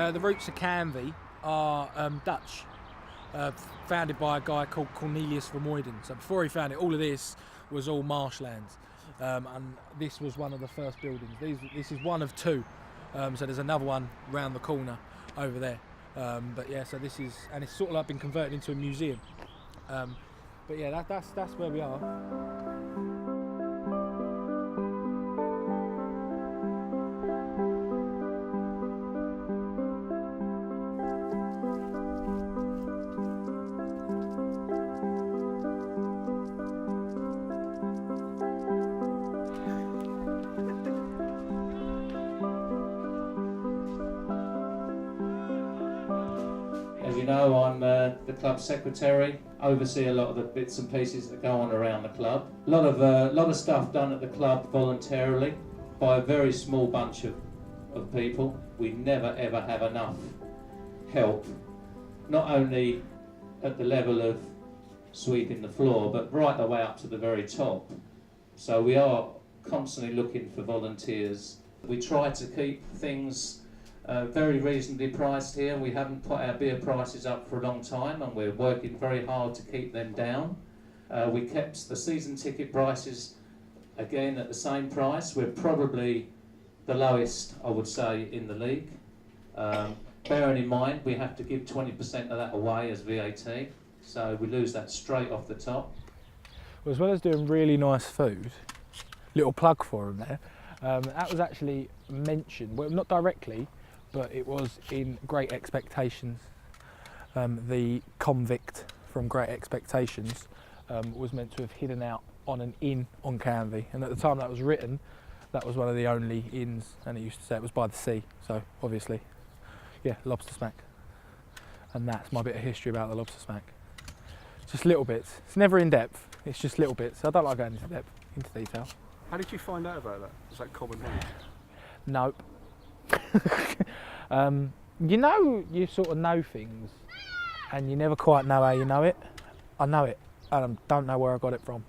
The roots of Canvey are Dutch, founded by a guy called Cornelius Vermuyden. So before he found it, all of this was all marshlands, and this was one of the first buildings. This is one of two, so there's another one round the corner over there. But yeah, so this is, and it's sort of like been converted into a museum. But yeah, that's where we are. As you know, I'm the club secretary, oversee a lot of the bits and pieces that go on around the club. A lot of stuff done at the club voluntarily by a very small bunch of people. We never ever have enough help, not only at the level of sweeping the floor, but right the way up to the very top. So we are constantly looking for volunteers. We try to keep things very reasonably priced here. We haven't put our beer prices up for a long time, and we're working very hard to keep them down. We kept the season ticket prices again at the same price. We're probably the lowest, I would say, in the league. Bearing in mind we have to give 20% of that away as VAT, so we lose that straight off the top. Well, as well as doing really nice food, little plug for them there, that was actually mentioned, well, not directly, but it was in Great Expectations. The convict from Great Expectations was meant to have hidden out on an inn on Canvey, and at the time that was written, that was one of the only inns, and it used to say it was by the sea, so obviously, yeah, lobster smack. And that's my bit of history about the lobster smack. Just little bits. It's never in depth, it's just little bits. I don't like going into detail. How did you find out about that? Was that common knowledge? Nope. You know, you sort of know things and you never quite know how you know it. I know it and I don't know where I got it from.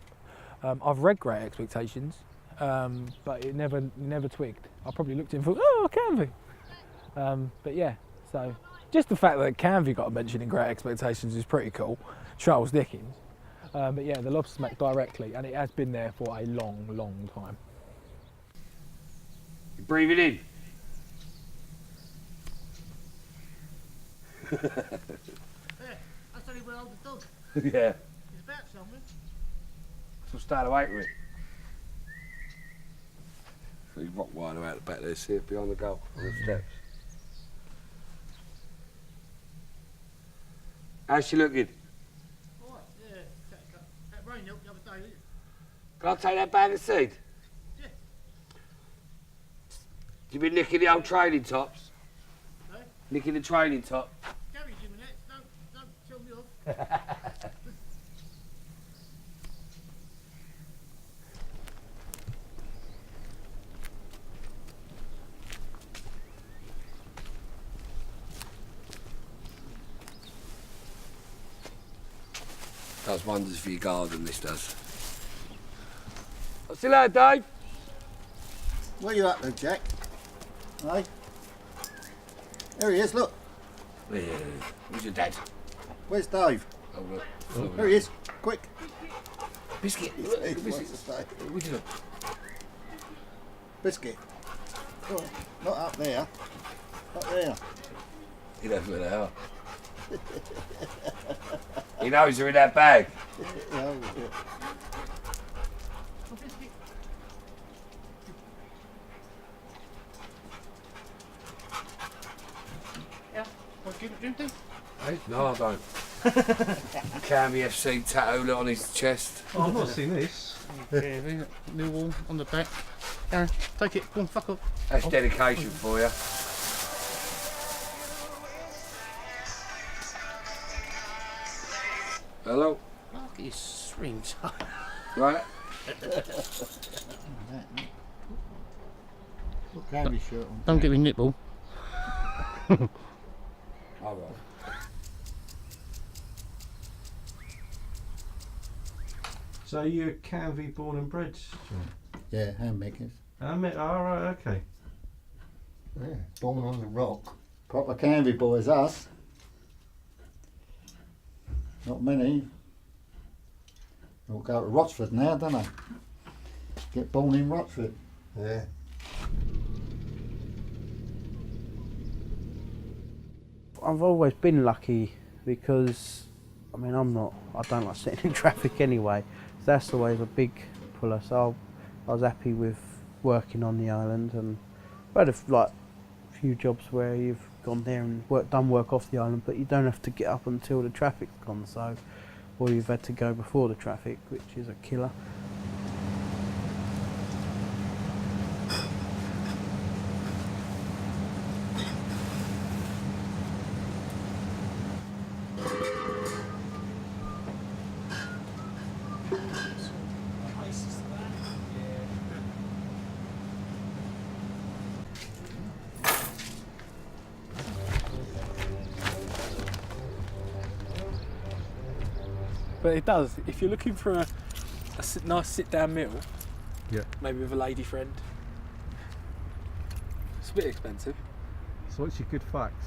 I've read Great Expectations, but it never twigged. I probably looked in for, oh, Canvey. But yeah, so just the fact that Canvey got a mention in Great Expectations is pretty cool. Charles Dickens. But yeah, the lobster smack directly, and it has been there for a long, long time. You breathe it in. Yeah, that's only where I hold the dog. Yeah. He's about somewhere. So start away with it. So you rock wider out the back there, see it behind the goal on the steps. How's she looking? Alright, yeah. That rain helped the other day, didn't it? Can I take that bag of seed? Yeah. You been nicking the old training tops? No? Nicking the training top? Gary's doing that, don't tell me off. Does wonders for your garden, this does. I'll see you later, Dave. Where you at then, Jack? Hey? There he is, look. Yeah. Where's your dad? Where's Dave? Oh, look. There he is. Quick. Biscuit. He Look, wants biscuit. to stay. Where's your Biscuit. Oh, not up there. Up there. You know where they are. He knows they're in that bag. Yeah, Yeah. What, give it to him? Hey? No, I don't. Canvey FC tattoo on his chest. Oh, I've not seen this. Yeah, new one on the back. Aaron, take it. Go on, fuck off. That's dedication for you. Hello? Look at his strings. Right? Look, Canvey shirt on. Don't get me nipple. All right. So you're Canvey born and bred, John? Yeah, hand makers. All right, okay. Yeah, born on the rock, Proper Canvey boys, us. Not many. They'll go to Rochford now, don't they? Get born in Rochford. Yeah. I've always been lucky because, I mean, I don't like sitting in traffic anyway. So that's always a big puller. So I was happy with working on the island, and I've had a few jobs where you've gone there and done work off the island, but you don't have to get up until the traffic's gone, so, or you've had to go before the traffic, which is a killer. But it does. If you're looking for a nice sit-down meal, Yeah. maybe with a lady friend, it's a bit expensive. So what's your good fact?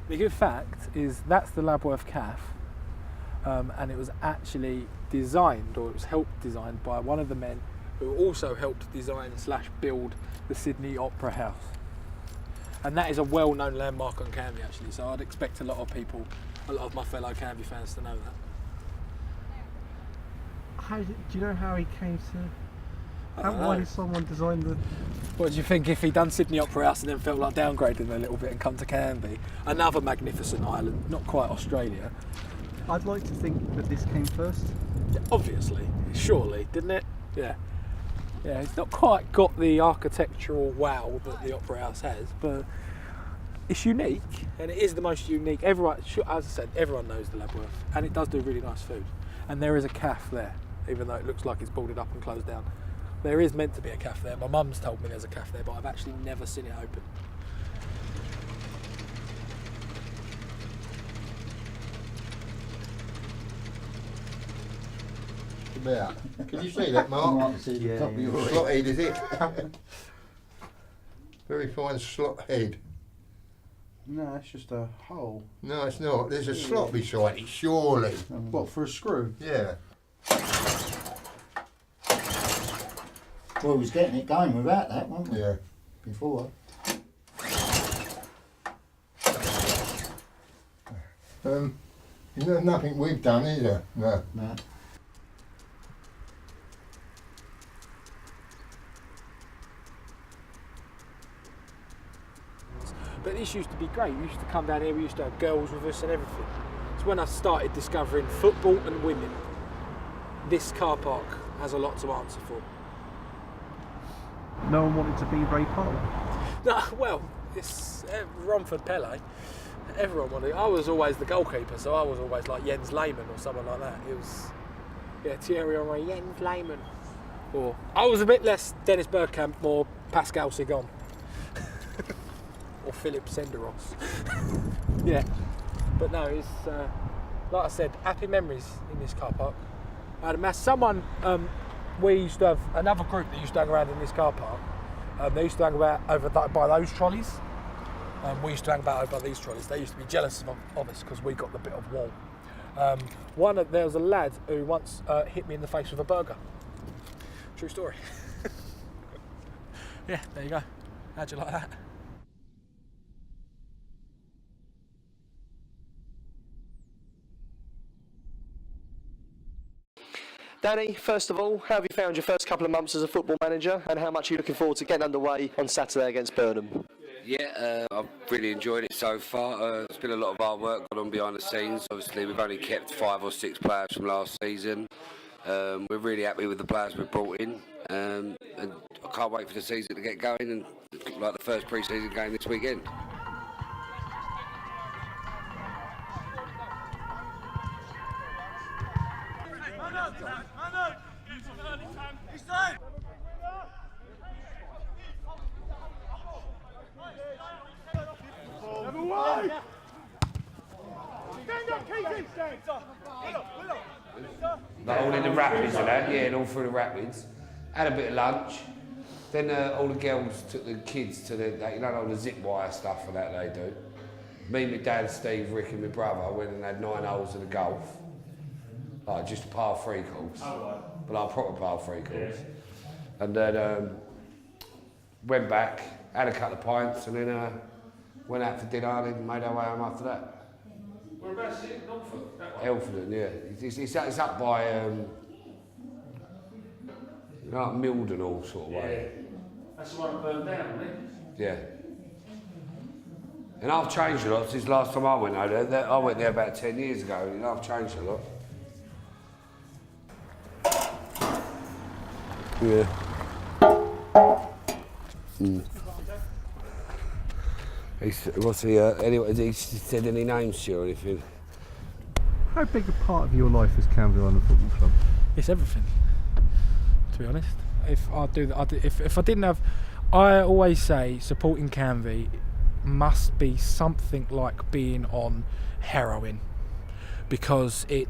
The good fact is that's the Labworth Caff, and it was actually designed, or it was helped designed by one of the men who also helped design / build the Sydney Opera House. And that is a well-known landmark on Canvey actually, so I'd expect a lot of my fellow Canvey fans to know that. Do you know how he came to... Why did someone design the... What do you think if he'd done Sydney Opera House and then felt like downgrading a little bit and come to Canvey? Another magnificent island, not quite Australia. I'd like to think that this came first. Yeah, obviously, surely, didn't it? Yeah. Yeah, it's not quite got the architectural wow that the Opera House has, but it's unique, and it is the most unique. Everyone, as I said, everyone knows the Labworth, and it does do really nice food. And there is a caff there, even though it looks like it's boarded up and closed down. There is meant to be a caff there. My mum's told me there's a caff there, but I've actually never seen it open. About. Can you see that, Mark? Slot head, is it? Very fine slot head. No, it's just a hole. No, it's not. There's a slot beside it, surely. What, for a screw? Yeah. Well, we was getting it going without that, weren't we? Yeah. Before. You know, nothing we've done either. No. No. But this used to be great. We used to come down here, we used to have girls with us and everything. It's when I started discovering football and women. This car park has a lot to answer for. No one wanted to be Ray Parlour. No, well, it's Romford Pele. Everyone wanted. I was always the goalkeeper, so I was always like Jens Lehmann or someone like that. It was, Thierry Henry, Jens Lehmann. Or I was a bit less Dennis Bergkamp, more Pascal Sigon. Or Philip Senderos. Yeah, but no, it's like I said, happy memories in this car park. I had a mass. Someone, we used to have another group that used to hang around in this car park. They used to hang about over by those trolleys. We used to hang about over by these trolleys. They used to be jealous of us because we got the bit of wall. There was a lad who once hit me in the face with a burger. True story. Yeah, there you go. How'd you like that? Danny, first of all, how have you found your first couple of months as a football manager, and how much are you looking forward to getting underway on Saturday against Burnham? Yeah, I've really enjoyed it so far. It's been a lot of hard work gone on behind the scenes. Obviously, we've only kept 5 or 6 players from last season. We're really happy with the players we've brought in, and I can't wait for the season to get going and like the first pre-season game this weekend. Like all in the rapids and that, yeah, and all through the rapids. Had a bit of lunch. Then all the girls took the kids to the, all the zip wire stuff and that they do. me, my dad, Steve, Rick and my brother went and had 9 holes of the golf. Like just a par 3 course. But like a proper par 3 course. And then went back, had a couple of pints and then went out for dinner and then made our way home after that. Whereabouts is it? Norfolk? That way? Elfordon, yeah. It's up by like Mildenhall sort of way. Yeah. That's the one that burned down, isn't it? Yeah. And I've changed a lot since last time I went over there. I went there about 10 years ago and I've changed a lot. Yeah. Anyway, has he said any names to you or anything? How big a part of your life is Canvey Island Football Club? It's everything, to be honest. If I do that, if I didn't have, I always say supporting Canvey must be something like being on heroin, because it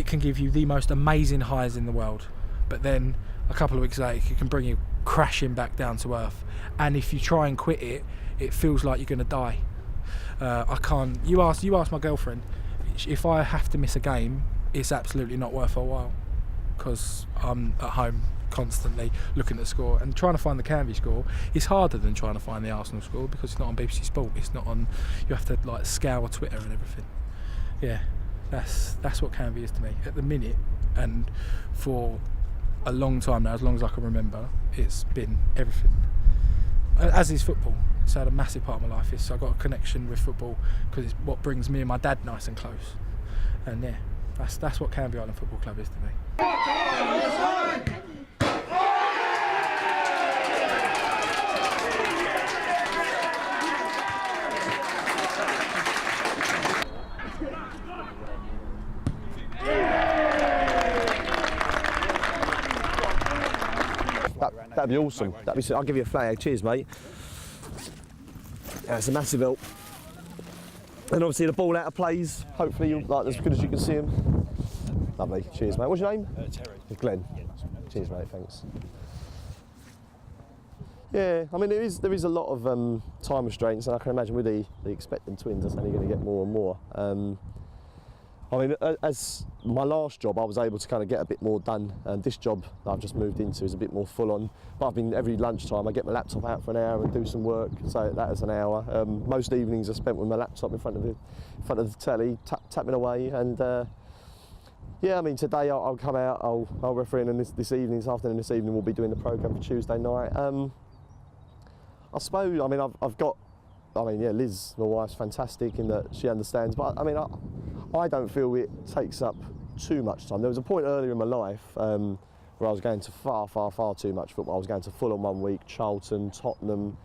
can give you the most amazing highs in the world, but then a couple of weeks later it can bring you crashing back down to earth, and if you try and quit it, it feels like you're going to die. I can't. You ask my girlfriend, if I have to miss a game, it's absolutely not worth our while, because I'm at home constantly looking at the score, and trying to find the Canvey score is harder than trying to find the Arsenal score, because it's not on BBC Sport. It's not on. You have to like scour Twitter and everything. Yeah, that's what Canvey is to me at the minute, and for a long time now, as long as I can remember, it's been everything. As is football. It's had a massive part of my life. I've got a connection with football because it's what brings me and my dad nice and close. And yeah, that's what Canvey Island Football Club is to me. That'd be awesome. I'll give you a flag. Cheers, mate. That's a massive help. And obviously the ball out of plays. Hopefully you're like as good as you can see him. Lovely. Cheers, mate. What's your name? Terry. Glenn. Cheers, mate. Thanks. Yeah, I mean there is a lot of time restraints, and I can imagine with the expectant twins, that's only going to get more and more. I mean, as my last job, I was able to kind of get a bit more done, and this job that I've just moved into is a bit more full on. But I've been every lunchtime, I get my laptop out for an hour and do some work, so that is an hour. Most evenings are spent with my laptop in front of the telly, tapping away, and yeah, I mean today I'll come out, I'll referee, and this afternoon, this evening we'll be doing the programme for Tuesday night. I suppose, I mean yeah, Liz, my wife's fantastic in that she understands, but I mean, I don't feel it takes up too much time. There was a point earlier in my life where I was going to far too much football. I was going to Fulham one week, Charlton, Tottenham,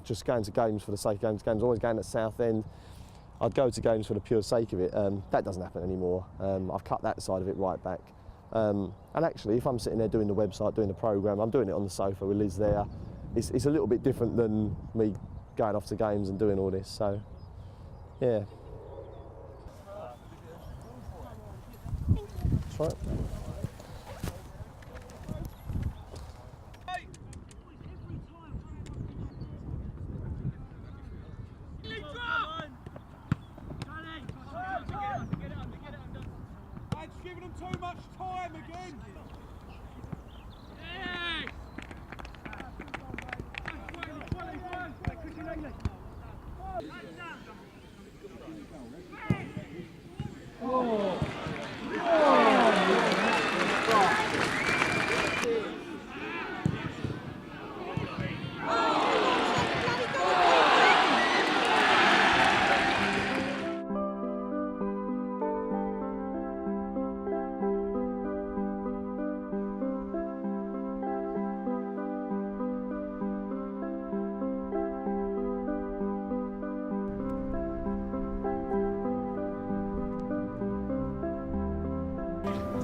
just going to games for the sake of games, always going at Southend. I'd go to games for the pure sake of it. That doesn't happen anymore. I've cut that side of it right back. And actually, if I'm sitting there doing the website, doing the programme, I'm doing it on the sofa with Liz there. It's a little bit different than me going off to games and doing all this, so yeah. That's right. It's giving them too much time again.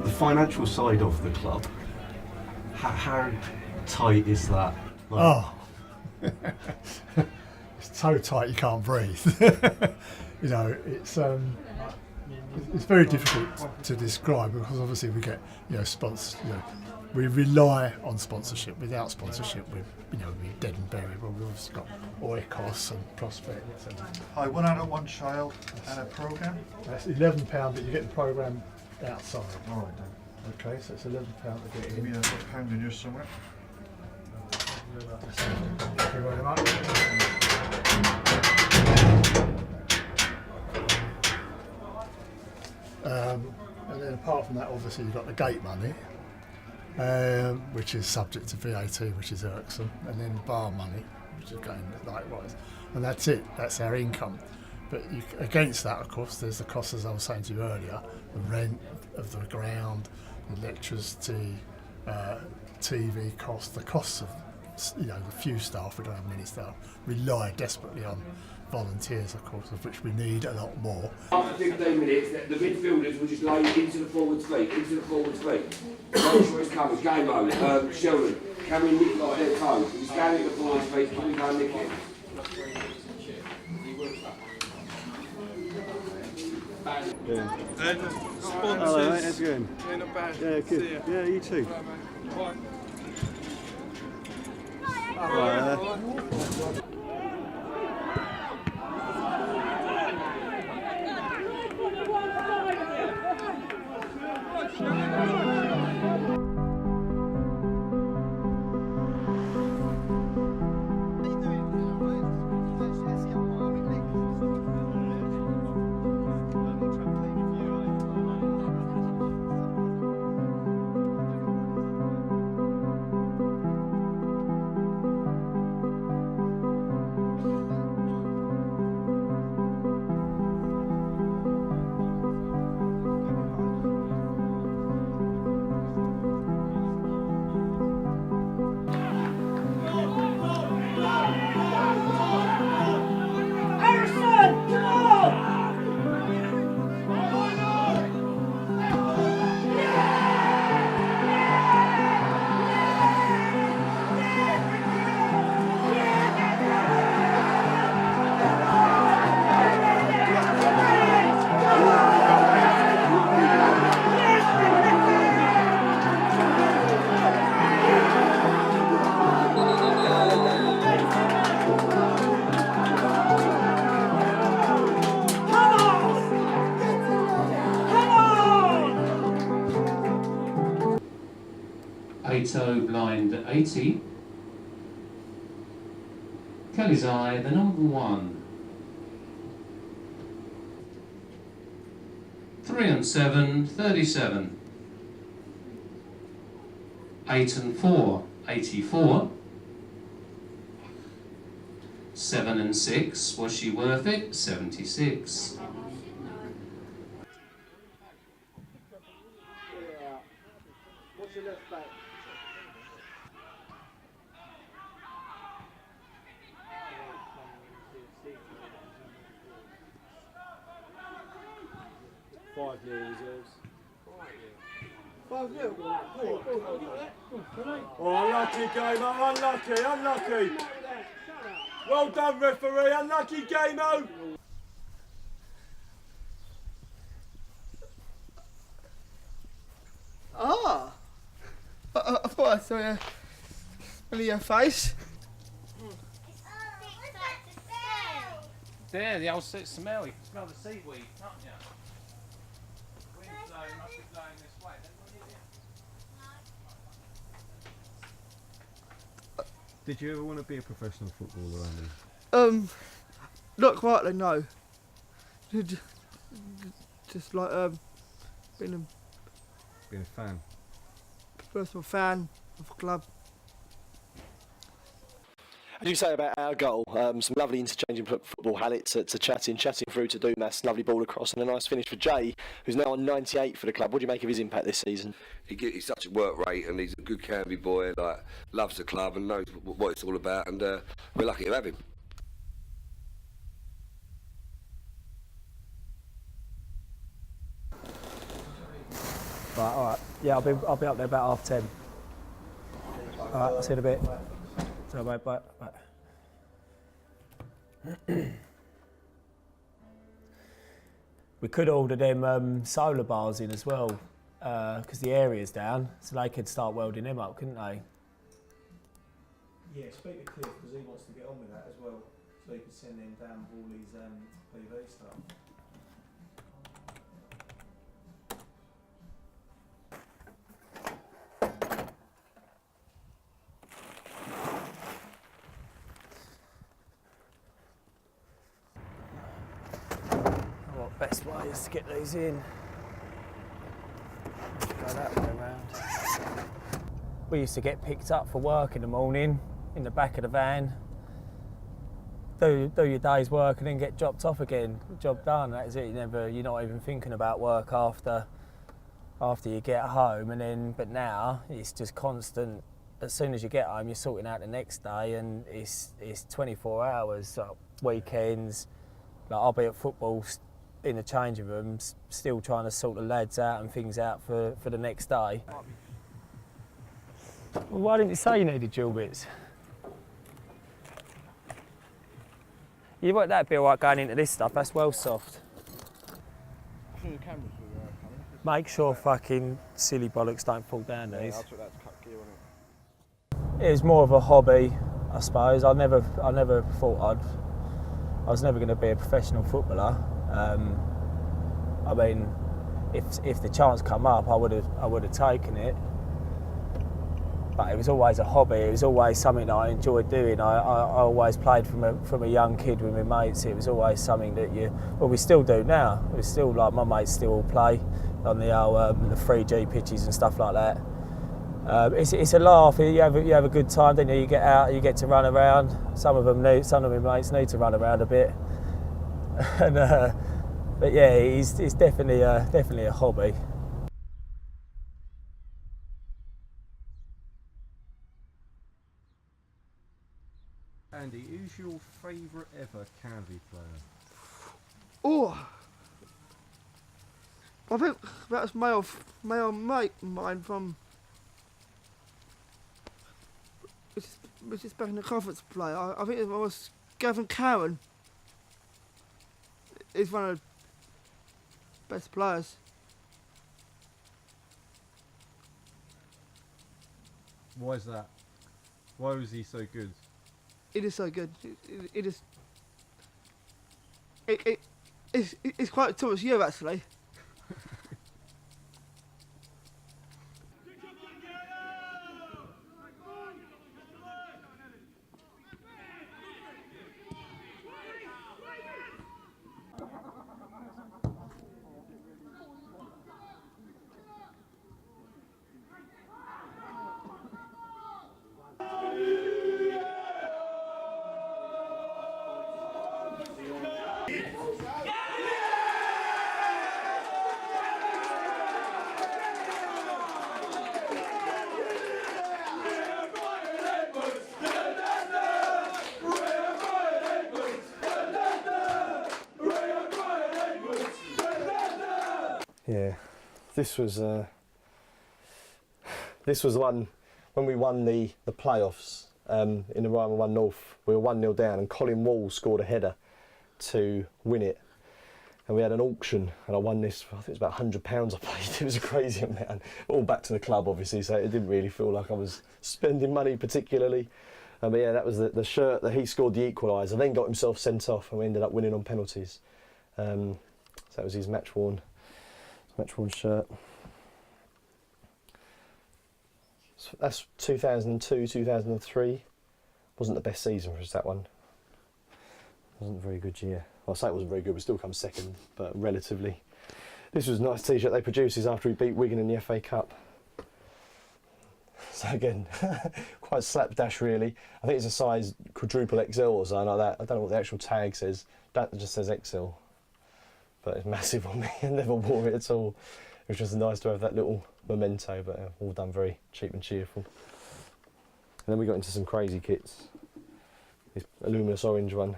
The financial side of the club, how tight is that? Like, it's so tight you can't breathe. You know, it's very difficult to describe, because obviously we get sponsors, we rely on sponsorship. Without sponsorship, we're dead and buried. Well, we've obviously got Oikos and Prospect. And Hi, 1 adult, 1 child, and a programme. that's £11, but you get the programme outside. All right then. Okay, so it's £11 to get Give in. me a pound in here somewhere. Thank you very much. And then apart from that, obviously you've got the gate money, which is subject to VAT, which is irksome, and then bar money, which is going likewise. And that's it, that's our income. But against that, of course, there's the costs, as I was saying to you earlier, the rent of the ground, the electricity, TV costs, the costs of the few staff, we don't have many staff, rely desperately on volunteers, of course, of which we need a lot more. After 15 minutes, the midfielders will just lay into the forward feet, Make sure it's coming. Game on. Sheldon, can we nick like their toes? If you stand at the forward feet, can we go and nick it? Sponsors. Hello, mate, how's it going? Yeah, not bad. Yeah, good. See ya. Yeah, you too. Bye. Ato blind 80. Kelly's Eye, the number 1. 3 and 7, 37. 8 and 4, 84. 7 and 6, was she worth it? 76. What's your left back? Five-year reserves. 5-0. Oh, unlucky Gamo, unlucky. Well done, referee, unlucky Gamo. Ah! I thought I saw a familiar face. There, the old smell. You can smell the seaweed, can't you? Wind blowing, must be blowing this way. Did you ever want to be a professional footballer, Andy? Not quite, like, no. Just like being Being a fan? a personal fan of the club. As you say about our goal, some lovely interchanging football habits to chatting through to Dumas, lovely ball across, and a nice finish for Jay, who's now on 98 for the club. What do you make of his impact this season? He's such a work rate, and he's a good Canvey boy, loves the club and knows what it's all about, and we're lucky to have him. Right, alright. Yeah, I'll be up there about 10:30. Alright, I'll see you in a bit. So, bye. We could order them solar bars in as well, because the area's down, so they could start welding them up, couldn't they? Yeah, speak to Cliff because he wants to get on with that as well, so he could send them down with all his PV stuff. What best way is to get these in? Go that way around. We used to get picked up for work in the morning in the back of the van, do your day's work and then get dropped off again. Job done. That is it. You're not even thinking about work after you get home. And then, but now it's just constant. As soon as you get home, you're sorting out the next day, and it's 24 hours. So weekends, like I'll be at football in the changing rooms, still trying to sort the lads out and things out for the next day. Well, why didn't you say you needed drill bits? You want that bill right going into this stuff, that's well soft. Make sure fucking silly bollocks don't fall down these. I took that to cut gear on it. It was more of a hobby, I suppose. I never thought I was never going to be a professional footballer. I mean, if the chance come up, I would have taken it. But it was always a hobby. It was always something that I enjoyed doing. I always played from a young kid with my mates. It was always something that we still do now. We still, like, my mates still all play on the 3G pitches and stuff like that. It's a laugh. You have a good time, don't you? You get out, you get to run around. Some of my mates need to run around a bit. And but yeah, it's definitely a hobby. Andy, who's your favourite ever Canvey player? Oh, I think that was my old mate of mine from, which is back in the conference play. I think it was Gavin Cowan. He's one of the best players. Why is that? Why was he so good? It is so good. It's quite towards you actually. Yeah, this was the one when we won the playoffs in the Ryman 1 North. We were 1-0 down, and Colin Wall scored a header to win it. And we had an auction, and I won this. I think it was about £100 I played. It was a crazy amount, all back to the club, obviously. So it didn't really feel like I was spending money particularly. But yeah, that was the shirt that he scored the equaliser. Then got himself sent off, and we ended up winning on penalties. So that was his match-worn shirt. So that's 2002, 2003. Wasn't the best season for us, that one. Wasn't a very good year. Well, I say it wasn't very good, we still come second, but relatively. This was a nice t-shirt they produced after we beat Wigan in the FA Cup. So again, quite slapdash really. I think it's a size quadruple XL or something like that. I don't know what the actual tag says. That just says XL. But it's massive on me. I never wore it at all. It was just nice to have that little memento, but all done very cheap and cheerful. And then we got into some crazy kits. This luminous orange one.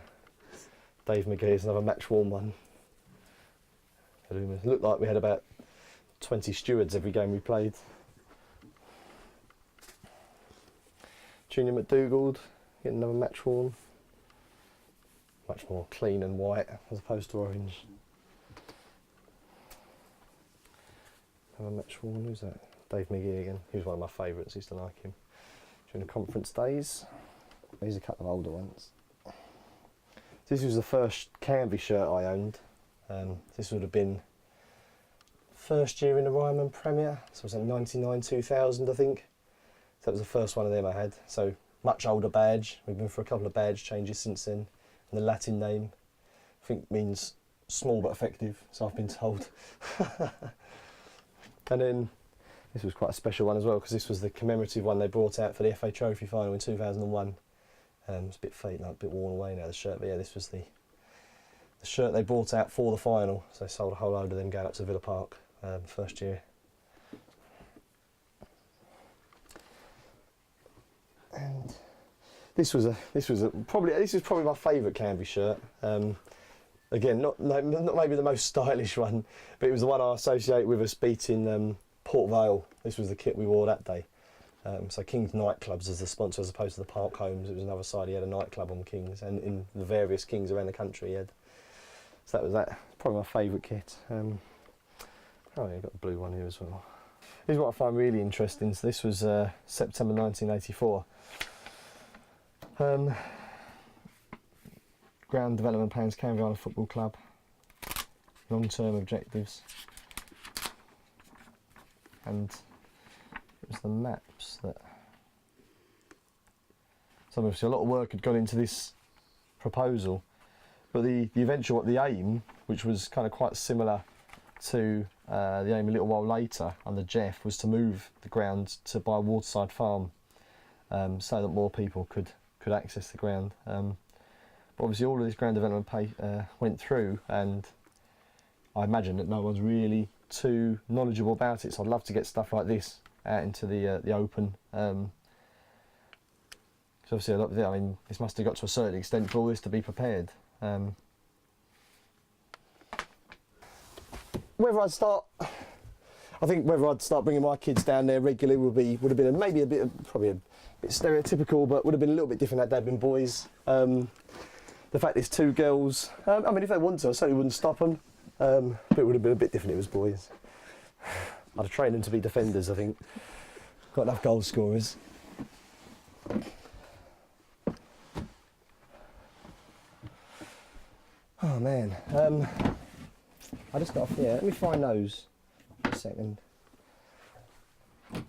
Dave McGee's another match-worn one. It looked like we had about 20 stewards every game we played. Junior McDougald, getting another match-worn. Much more clean and white as opposed to orange. have a match for one. Who's that? Dave McGee again. He was one of my favourites. I used to like him during the conference days. These are a couple of older ones. This was the first Canvey shirt I owned. This would have been first year in the Ryman Premier, so it was like 99, 2000 I think. So that was the first one of them I had. So much older badge. We've been for a couple of badge changes since then. And the Latin name, I think, means small but effective, so I've been told. And then this was quite a special one as well, because this was the commemorative one they brought out for the FA Trophy final in 2001. It's a bit faded, like a bit worn away now, the shirt, but yeah, this was the shirt they brought out for the final. So they sold a whole load of them going up to Villa Park first year. And this was probably my favourite Canvey shirt. Again, not maybe the most stylish one, but it was the one I associate with us beating Port Vale. This was the kit we wore that day. So King's Nightclubs as the sponsor, as opposed to the Park Homes. It was another side. He had a nightclub on King's, and in the various Kings around the country he had. So that was that. Probably my favourite kit. Oh yeah, got a blue one here as well. This is what I find really interesting. So this was September 1984. Ground development plans, Canvey Island Football Club. Long-term objectives. And it was the maps that... So obviously a lot of work had gone into this proposal, but the aim, which was kind of quite similar to the aim a little while later under Jeff, was to move the ground to by Waterside Farm, so that more people could access the ground. But obviously all of this ground development went through, and I imagine that no one's really too knowledgeable about it, so I'd love to get stuff like this out into the open. So obviously, I mean, this must have got to a certain extent for all this to be prepared. Whether I'd start bringing my kids down there regularly would have been probably a bit stereotypical, but would have been a little bit different had they been boys. The fact there's two girls, I mean, if they wanted to, I certainly wouldn't stop them, but it would have been a bit different if it was boys. I'd have trained them to be defenders, I think. Got enough goal scorers. Oh man, I just got off here. Let me find those for a second. Where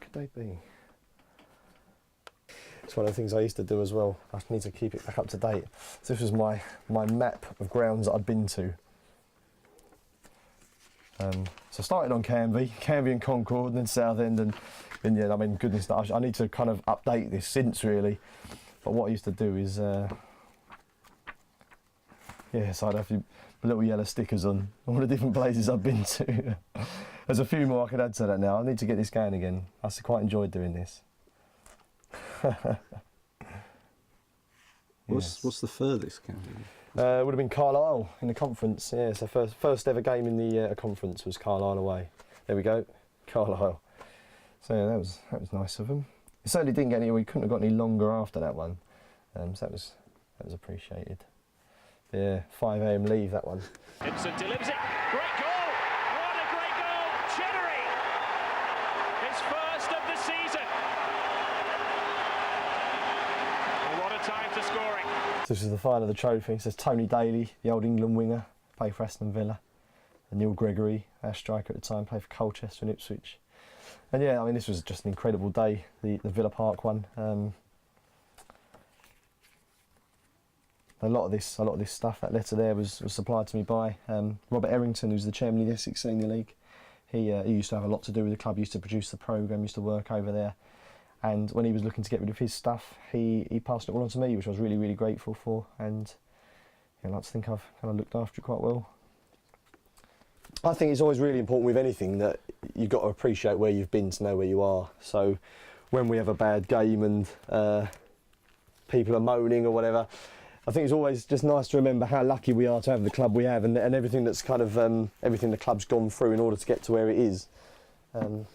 could they be? It's one of the things I used to do as well. I need to keep it back up to date. So this was my map of grounds that I'd been to. So I started on Canvey and Concord, and then Southend, and yeah, I mean, goodness, I need to kind of update this since really. But what I used to do is, so I'd have little yellow stickers on all the different places I've been to. There's a few more I could add to that now. I need to get this going again. I quite enjoyed doing this. What's the furthest Canvey? Would have been Carlisle in the conference. Yeah, so first ever game in the conference was Carlisle away. There we go, Carlisle. So yeah, that was nice of them. It certainly didn't get any. We couldn't have got any longer after that one. So that was appreciated. Yeah, 5 AM leave that one. Vincent delivers it. Great goal! What a great goal! Chenery! His first of the season. And what a time to scoring. So this is the final of the trophy. It says Tony Daly, the old England winger, played for Aston Villa. And Neil Gregory, our striker at the time, played for Colchester and Ipswich. And yeah, I mean, this was just an incredible day, the Villa Park one. A lot of this stuff, that letter there was supplied to me by Robert Errington, who's the chairman of the Essex Senior League. He used to have a lot to do with the club, used to produce the programme, used to work over there. And when he was looking to get rid of his stuff, he passed it all on to me, which I was really, really grateful for. And yeah, I like to think I've kind of looked after it quite well. I think it's always really important with anything that you've got to appreciate where you've been to know where you are. So when we have a bad game and people are moaning or whatever, I think it's always just nice to remember how lucky we are to have the club we have, and everything that's kind of everything the club's gone through in order to get to where it is. We'd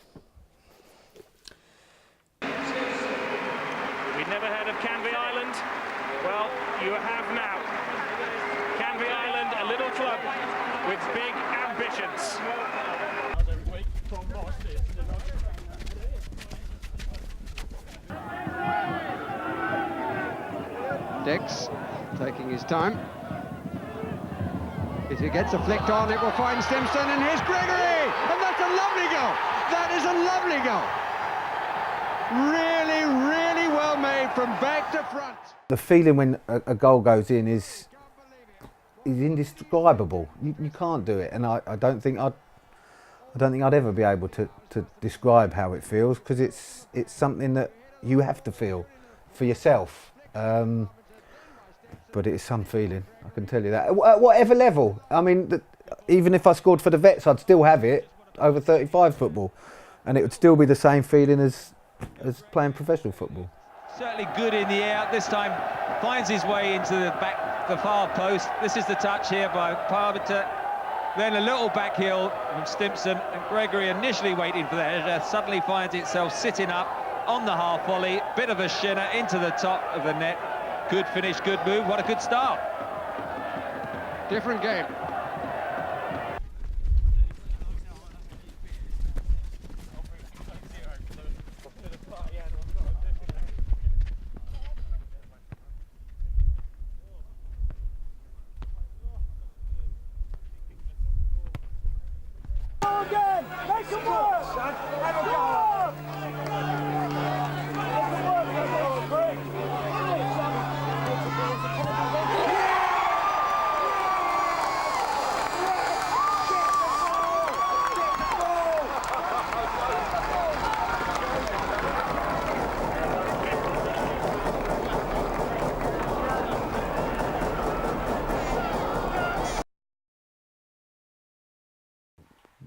never heard of Canvey Island. Well, you have now. Canvey Island, a little club with big ambitions. Dix taking his time. If he gets a flicked on, it will find Stimson, and here's Gregory! And that's a lovely goal! That is a lovely goal! Really, really well made from back to front. The feeling when a goal goes in is indescribable. You can't do it, and I don't think I'd ever be able to describe how it feels, because it's something that you have to feel for yourself. But it's some feeling, I can tell you that. At whatever level. I mean, even if I scored for the Vets, I'd still have it over 35 football, and it would still be the same feeling as playing professional football. Certainly good in the air. This time finds his way into the far post. This is the touch here by Parvita. Then a little back heel from Stimson, and Gregory, initially waiting for the header, suddenly finds itself sitting up on the half volley. Bit of a shinner into the top of the net. Good finish, good move. What a good start. Different game.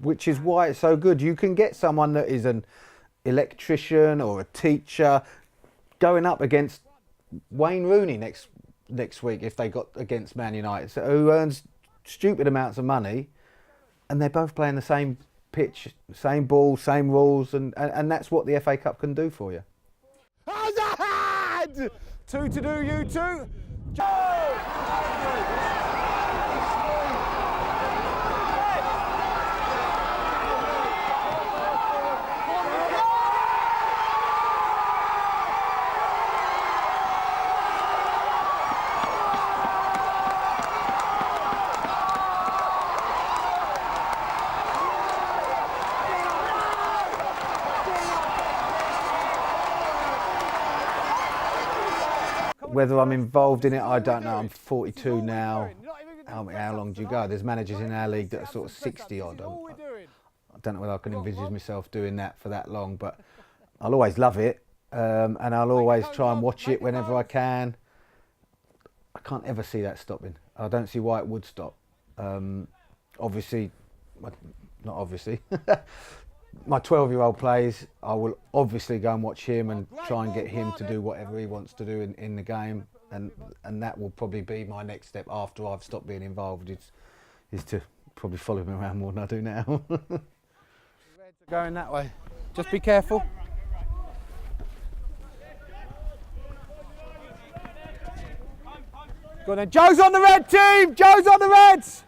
Which is why it's so good. You can get someone that is an electrician or a teacher going up against Wayne Rooney next week if they got against Man United, so who earns stupid amounts of money, and they're both playing the same pitch, same ball, same rules, and that's what the FA Cup can do for you. How's that? Two to do, you two. Whether I'm involved in it, I don't know. I'm 42 now. How long do you go? There's managers in our league that are sort of 60 odd. I don't know whether I can envisage myself doing that for that long, but I'll always love it, and I'll always try and watch it whenever I can. I can't ever see that stopping. I don't see why it would stop. Obviously, not obviously. My 12-year-old plays, I will obviously go and watch him and try and get him to do whatever he wants to do in the game, and that will probably be my next step after I've stopped being involved, is to probably follow him around more than I do now. Going that way. Just be careful. Go on then. Joe's on the red team! Joe's on the Reds!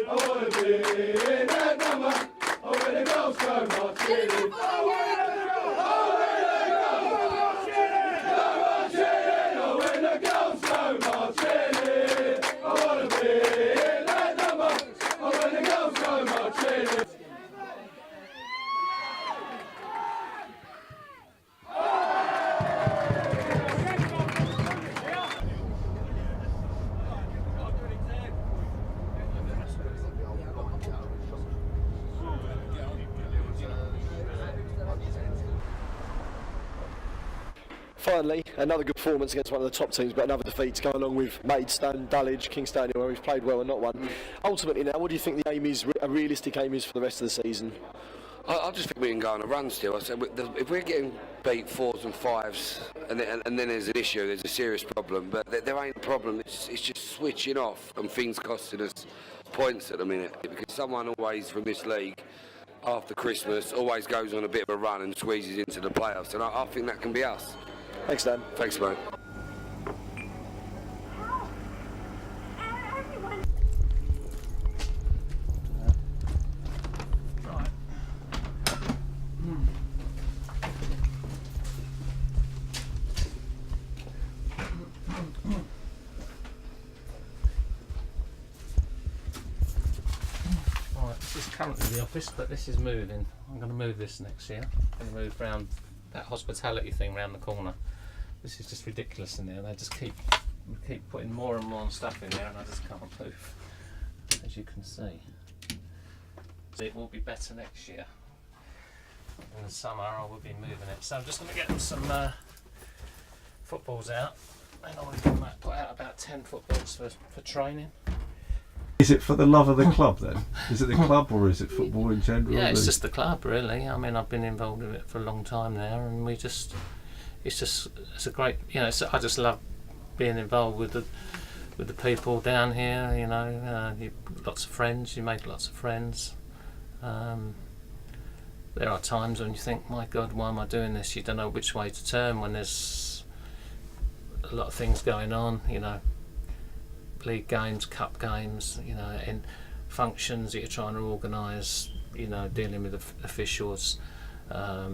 I wanna be Finally, another good performance against one of the top teams, but another defeat to go along with Maidstone, Dulwich, Kingstonian, where we've played well and not won. Ultimately now, what do you think the aim is, a realistic aim is for the rest of the season? I just think we can go on a run still. I said, if we're getting beat 4s and 5s, and then there's an issue, there's a serious problem. But there ain't a problem. It's just switching off, and things costing us points at the minute. Because someone always from this league, after Christmas, always goes on a bit of a run and squeezes into the playoffs, and I think that can be us. Thanks, Dan. Thanks, mate. This is currently the office, but this is moving. I'm going to move this next year. I'm going to move round that hospitality thing round the corner. This is just ridiculous in there. They just keep putting more and more stuff in there, and I just can't move, as you can see. So it will be better next year. In the summer, I will be moving it. So I'm just going to get some footballs out. And I might put out about 10 footballs for training. Is it for the love of the club then? Is it the club or is it football in general? Yeah, it's just the club really. I mean, I've been involved in it for a long time now, and it's a great, you know, I just love being involved with the people down here. You know, lots of friends. You make lots of friends. There are times when you think, my God, why am I doing this? You don't know which way to turn when there's a lot of things going on. You know. League games, cup games, you know, and functions that you're trying to organise, you know, dealing with officials. Oh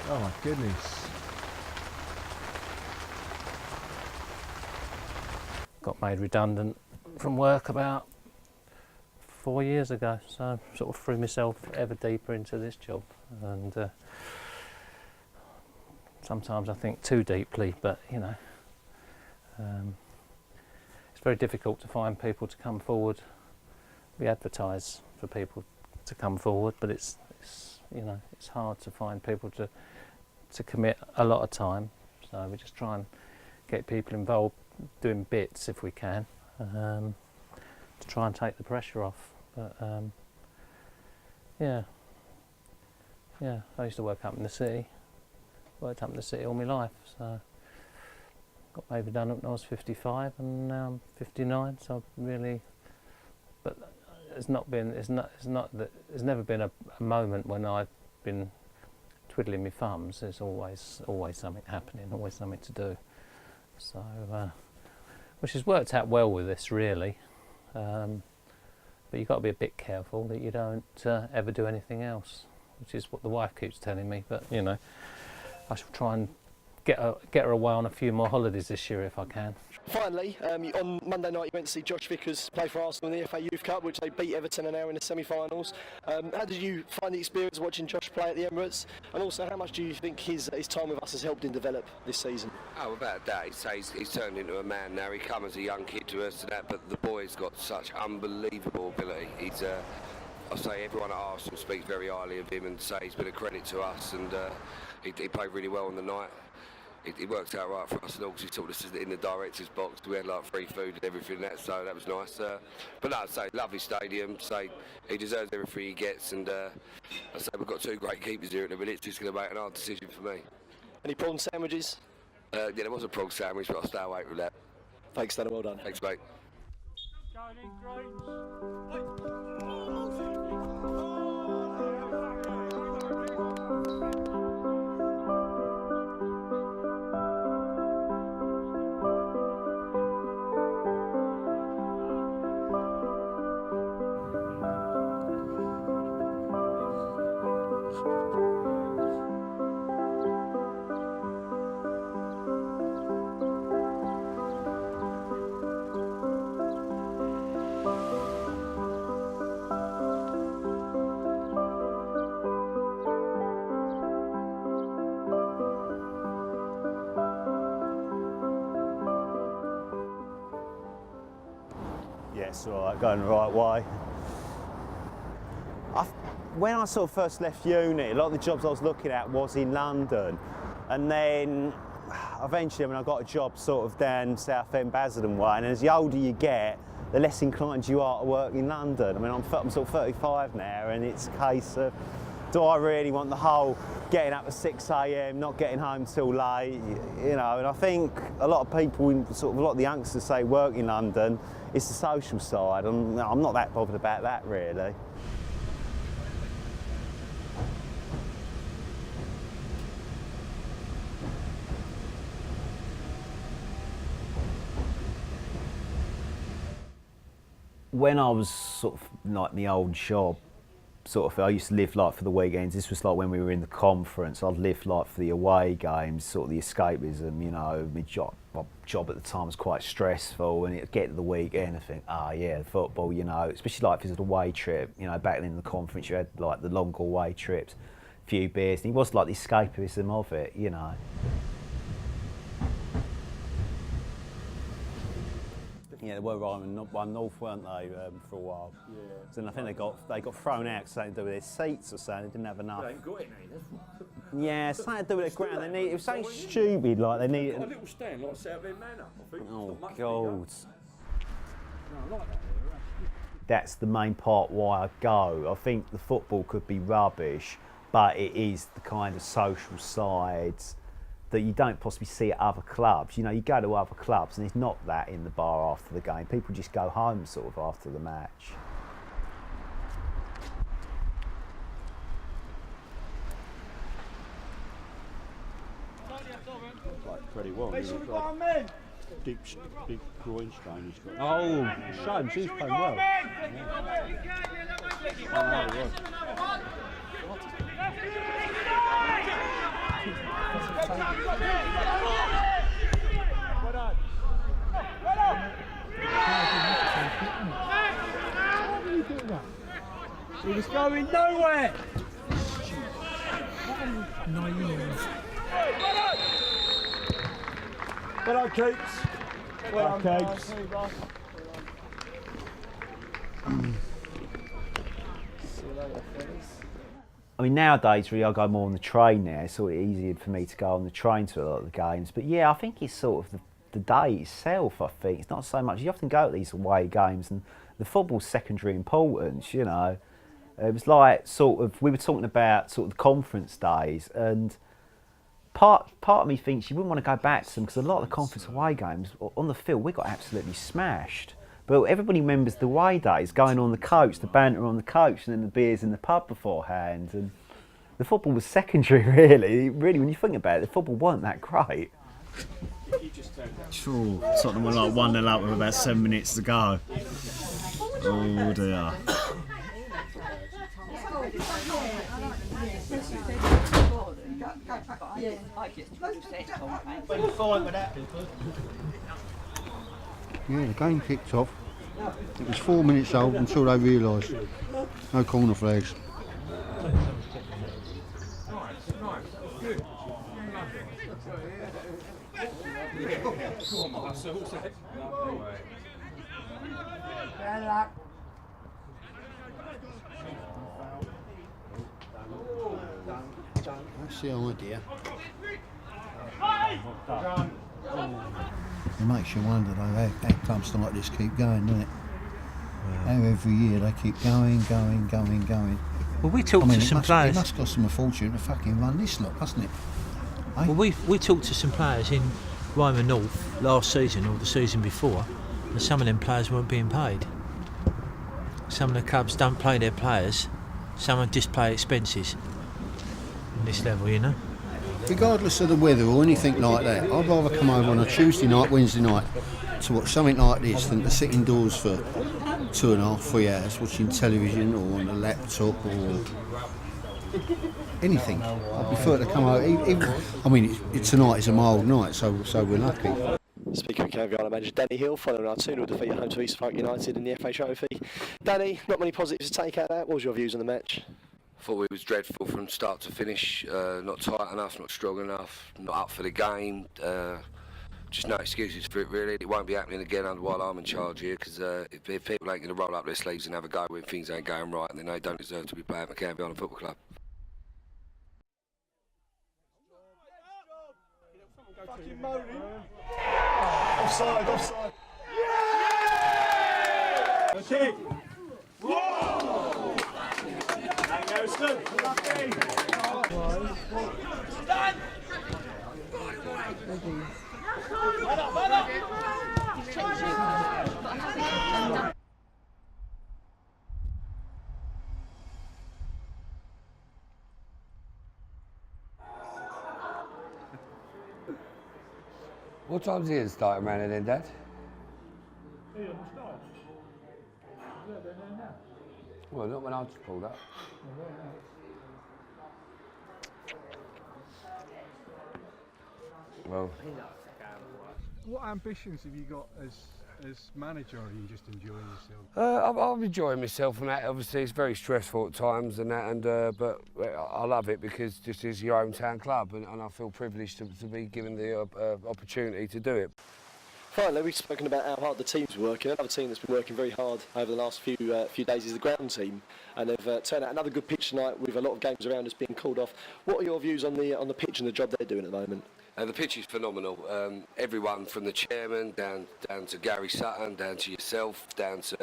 my goodness. Got made redundant from work about 4 years ago, so I sort of threw myself ever deeper into this job, and sometimes I think too deeply, but you know. It's very difficult to find people to come forward. We advertise for people to come forward, but it's you know, it's hard to find people to commit a lot of time. So we just try and get people involved, doing bits if we can, to try and take the pressure off. But yeah, I used to work up in the city. Worked up in the city all my life, so. Got made redundant when I was 55, and now I'm 59. So really, but there's never been a moment when I've been twiddling my thumbs. There's always something happening, always something to do. So, which has worked out well with this really. But you've got to be a bit careful that you don't ever do anything else, which is what the wife keeps telling me. But you know, I shall try and get her away on a few more holidays this year if I can. Finally, on Monday night you went to see Josh Vickers play for Arsenal in the FA Youth Cup, which they beat Everton and now in the semi-finals. How did you find the experience watching Josh play at the Emirates? And also, how much do you think his time with us has helped him develop this season? Oh, without that, he's turned into a man now. He come as a young kid to us and that, but the boy's got such unbelievable ability. He's I say everyone at Arsenal speaks very highly of him and say he's been a credit to us, and he played really well on the night. It worked out right for us, and also he took us in the director's box. We had like free food and everything, so that was nice. But no, I'd say lovely stadium. Say he deserves everything he gets, and I say we've got two great keepers here at the minute. It's just going to make an hard decision for me. Any prawn sandwiches? Yeah, there was a prawn sandwich, but I'll stay away from that. Thanks, Dan. Well done. Thanks, mate. Yeah, it's all right, going the right way. when I sort of first left uni, a lot of the jobs I was looking at was in London, and then eventually, I got a job sort of down Southend, Basildon way, and as the older you get, the less inclined you are to work in London. I'm sort of 35 now, and it's a case of, do I really want the whole getting up at 6 a.m, not getting home till late, and I think a lot of people, a lot of the youngsters say work in London, it's the social side, and I'm not that bothered about that really. When I was sort of like my old job, I used to live like for the weekends. This was like when we were in the conference. I'd live like for the away games, sort of the escapism. My job at the time was quite stressful, and it'd get to the weekend and think, yeah, the football. Especially like if it was an away trip. Back then in the conference, you had like the longer away trips, a few beers, and it was like the escapism of it. Yeah, they were Ryman North, weren't they, for a while? Yeah. So then I think they got thrown out because something to do with their seats or something. They didn't have enough. They ain't got it, Yeah, something to do with their ground. It was something stupid, like they needed. A little stand like Southend Manor, I think. Oh God. No, I like that. That's the main part why I go. I think the football could be rubbish, but it is the kind of social sides that you don't possibly see at other clubs. You go to other clubs and there's not that in the bar after the game. People just go home sort of after the match. Like pretty well. Deep groin strain he's got. Oh, shame, she's playing well. He was going nowhere. Naive. Well done, Keats. Well done, Keats. Nowadays, really, I go more on the train now. It's sort of easier for me to go on the train to a lot of the games. But yeah, I think it's sort of the day itself, I think. It's not so much. You often go to these away games, and the football's secondary importance, It was like we were talking about sort of the conference days, and part of me thinks you wouldn't want to go back to them because a lot of the conference away games on the field we got absolutely smashed. But everybody remembers the away days, going on the coach, the banter on the coach, and then the beers in the pub beforehand. And the football was secondary, really. Really, when you think about it, the football wasn't that great. Sure, Tottenham were like 1-0 up with about 7 minutes to go. Oh dear. Yeah, the game kicked off. It was 4 minutes old until they realised no corner flags. That's the idea. It makes you wonder though how clubs like this keep going, doesn't it? How every year they keep going. Well, we talked to some players. It must cost them a fortune to fucking run this lot, mustn't it? Well, we talked to some players in Ryman North last season or the season before, and some of them players weren't being paid. Some of the clubs don't pay their players, some of them just pay expenses on this level, Regardless of the weather or anything like that, I'd rather come over on a Tuesday night, Wednesday night to watch something like this than to sit indoors for 2.5, 3 hours watching television or on a laptop or anything. I prefer to come over. Tonight is a mild night, so we're lucky. Speaking of Canvey Island manager Danny Hill, following our 2-0 defeat at home to East Folk United in the FA Trophy. Danny, not many positives to take out of that. What was your views on the match? Thought we was dreadful from start to finish. Not tight enough, not strong enough, not up for the game. just no excuses for it really. It won't be happening again while I'm in charge here, because if people ain't going to roll up their sleeves and have a go when things ain't going right, then they don't deserve to be playing for Canvey Island Football Club. Fucking moaning. Offside, offside. Yeah! Okay. Whoa! That goes good. Done! What time's Ian starting round then, Dad? Ian starts. Yeah, they're there now. Well, not when I just pulled up. Well, what ambitions have you got as manager, or are you just enjoying yourself? I'm enjoying myself and that. Obviously, it's very stressful at times and that, but I love it because just it's your hometown club, and I feel privileged to be given the opportunity to do it. Finally, we've spoken about how hard the team's working. Another team that's been working very hard over the last few days is the ground team, and they've turned out another good pitch tonight with a lot of games around us being called off. What are your views on the pitch and the job they're doing at the moment? The pitch is phenomenal. Everyone from the chairman down to Gary Sutton, down to yourself, down to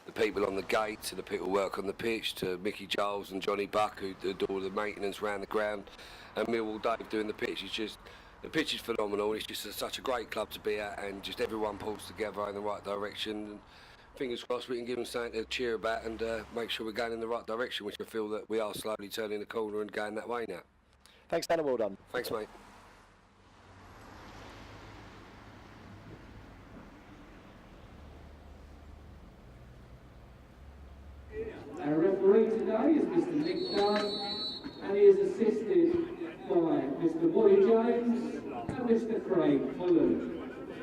the people on the gate, to the people who work on the pitch, to Mickey Giles and Johnny Buck who do all the maintenance around the ground, and Millwall Dave doing the pitch. It's just, the pitch is phenomenal. It's just such a great club to be at, and just everyone pulls together in the right direction. And fingers crossed we can give them something to cheer about and make sure we're going in the right direction, which I feel that we are slowly turning the corner and going that way now. Thanks, Dan, and well done. Thanks, mate. Our referee today is Mr. Nick Dunn, and he is assisted by Mr. Woody James and Mr. Craig Fulham.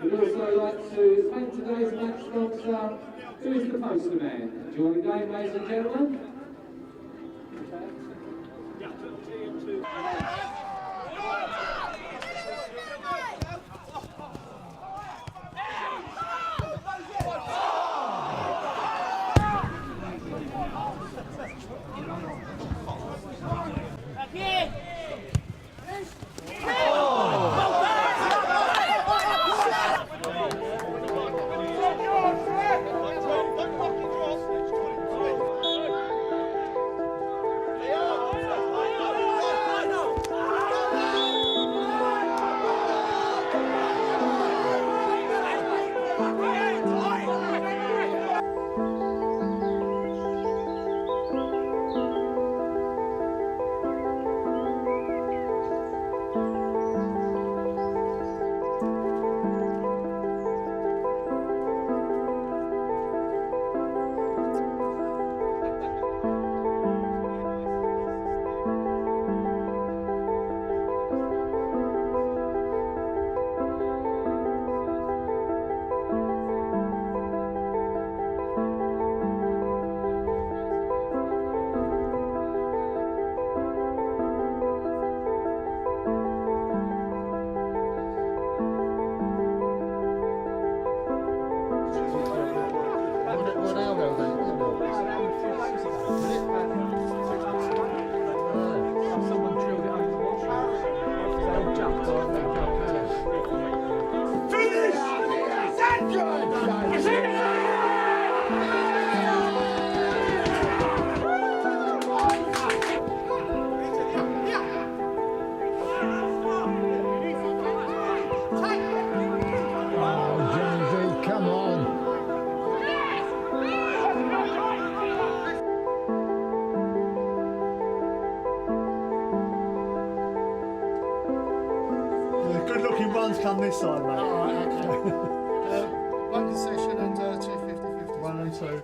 We'd also like to thank today's match sponsor, who is the poster man. Enjoy the game, ladies and gentlemen. Come this side, mate. Alright, okay. One concession and 250-50. 1 and 2.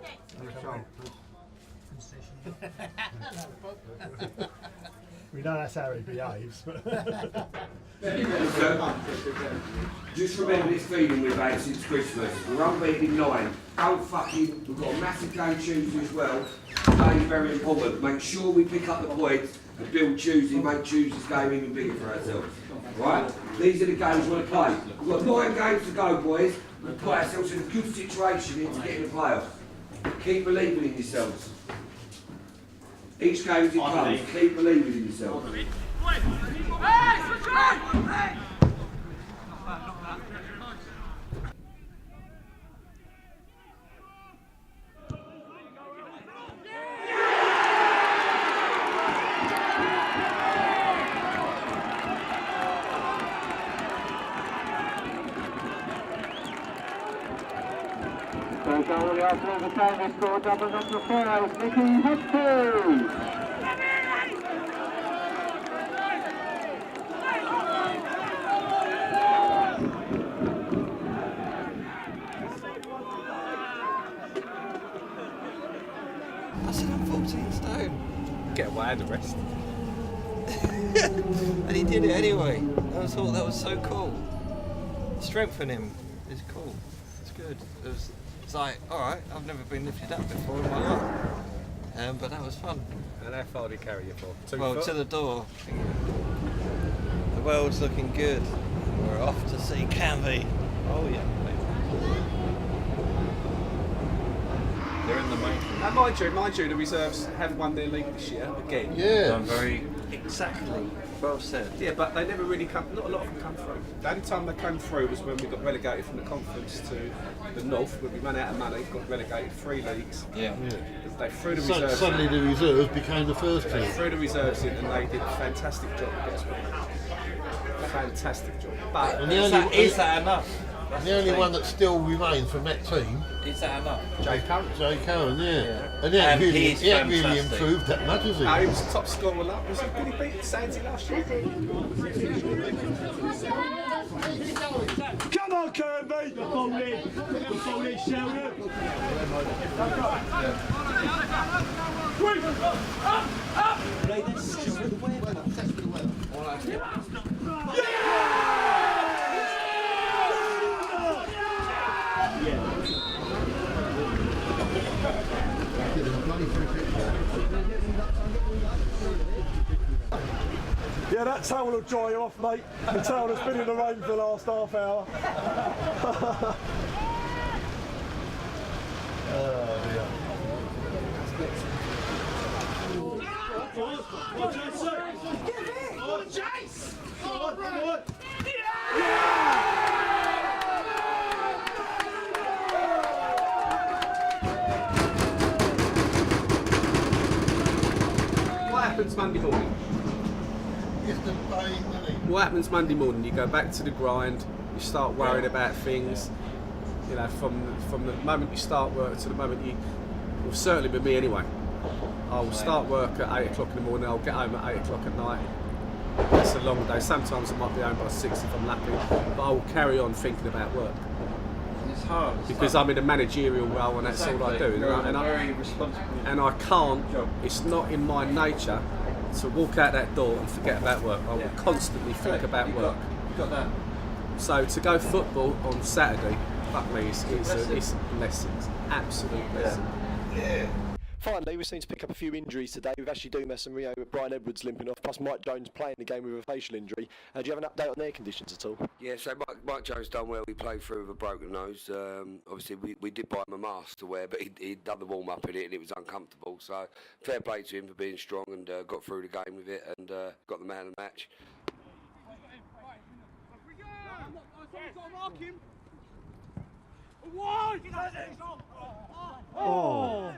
We know that's how he behaves. Just remember this feeling we've had since Christmas. We're unbeaten in 9. Don't fucking, we've got a massive game Tuesday as well. Today is very important. Make sure we pick up the points and build Tuesday, make Tuesday's game even bigger for ourselves. Right? These are the games we want to play. We've got 9 games to go, boys. We've put ourselves in a good situation here to get in the playoffs. Keep believing in yourselves. Each game as it comes, keep believing in yourselves. After the time they scored, double number 5, Nicky Hudson. I said I'm 14 stone. Get away the rest. And he did it anyway. I thought that was so cool. The strength in him is cool. It's good. It's like, alright, I've never been lifted up before in my life. But that was fun. And how far did he carry you for? 2 Well, foot? to the door. The world's looking good. We're off to see Canvey. Oh yeah. They're in the main. And mind you, the reserves have won their league this year again. Yeah. Exactly. Well said. Yeah, but they never really come. Not a lot of them come through. The only time they came through was when we got relegated from the conference to the north, when we ran out of money, got relegated 3 leagues. Yeah. They threw the reserves. Suddenly the reserves became the first team. They threw the reserves in, and they did a fantastic job to get us back. Fantastic job. But And is that enough? That's the only thing. one that still remains from that team. Is that enough? Jay Curran. Jay Curran, yeah. Yeah. And he ain't And really, he's he ain't really fantastic. improved that much, has he? No, he was top scorer. Was he? Did he beat Sandy last year? Come on, Kirby! The ball in, Sheldon! Yeah, that towel will dry you off, mate. The towel has been in the rain for the last half hour. Oh, dear. What happens Monday morning? What happens Monday morning? You go back to the grind. You start worrying about things. You know, from the moment you start work to the moment you. Well, certainly with me anyway. I will start work at 8 o'clock in the morning. I'll get home at 8 o'clock at night. That's a long day. Sometimes I might be home by 6 if I'm lucky, but I will carry on thinking about work. It's hard. Because I'm in a managerial role and that's all I do. And I can't. It's not in my nature to walk out that door and forget about work. I will constantly think about work. Got that. So to go football on Saturday, fuck me, it's a lesson. It's an absolute lesson. Yeah. Finally, we seem to pick up a few injuries today. We've actually Dumas and Rio with Brian Edwards limping off, plus Mike Jones playing the game with a facial injury. Do you have an update on their conditions at all? Yeah, so Mike Jones done well. He played through with a broken nose. Obviously, we did buy him a mask to wear, but he'd done the warm-up in it and it was uncomfortable. So fair play to him for being strong and got through the game with it and got the man of the match. Oh!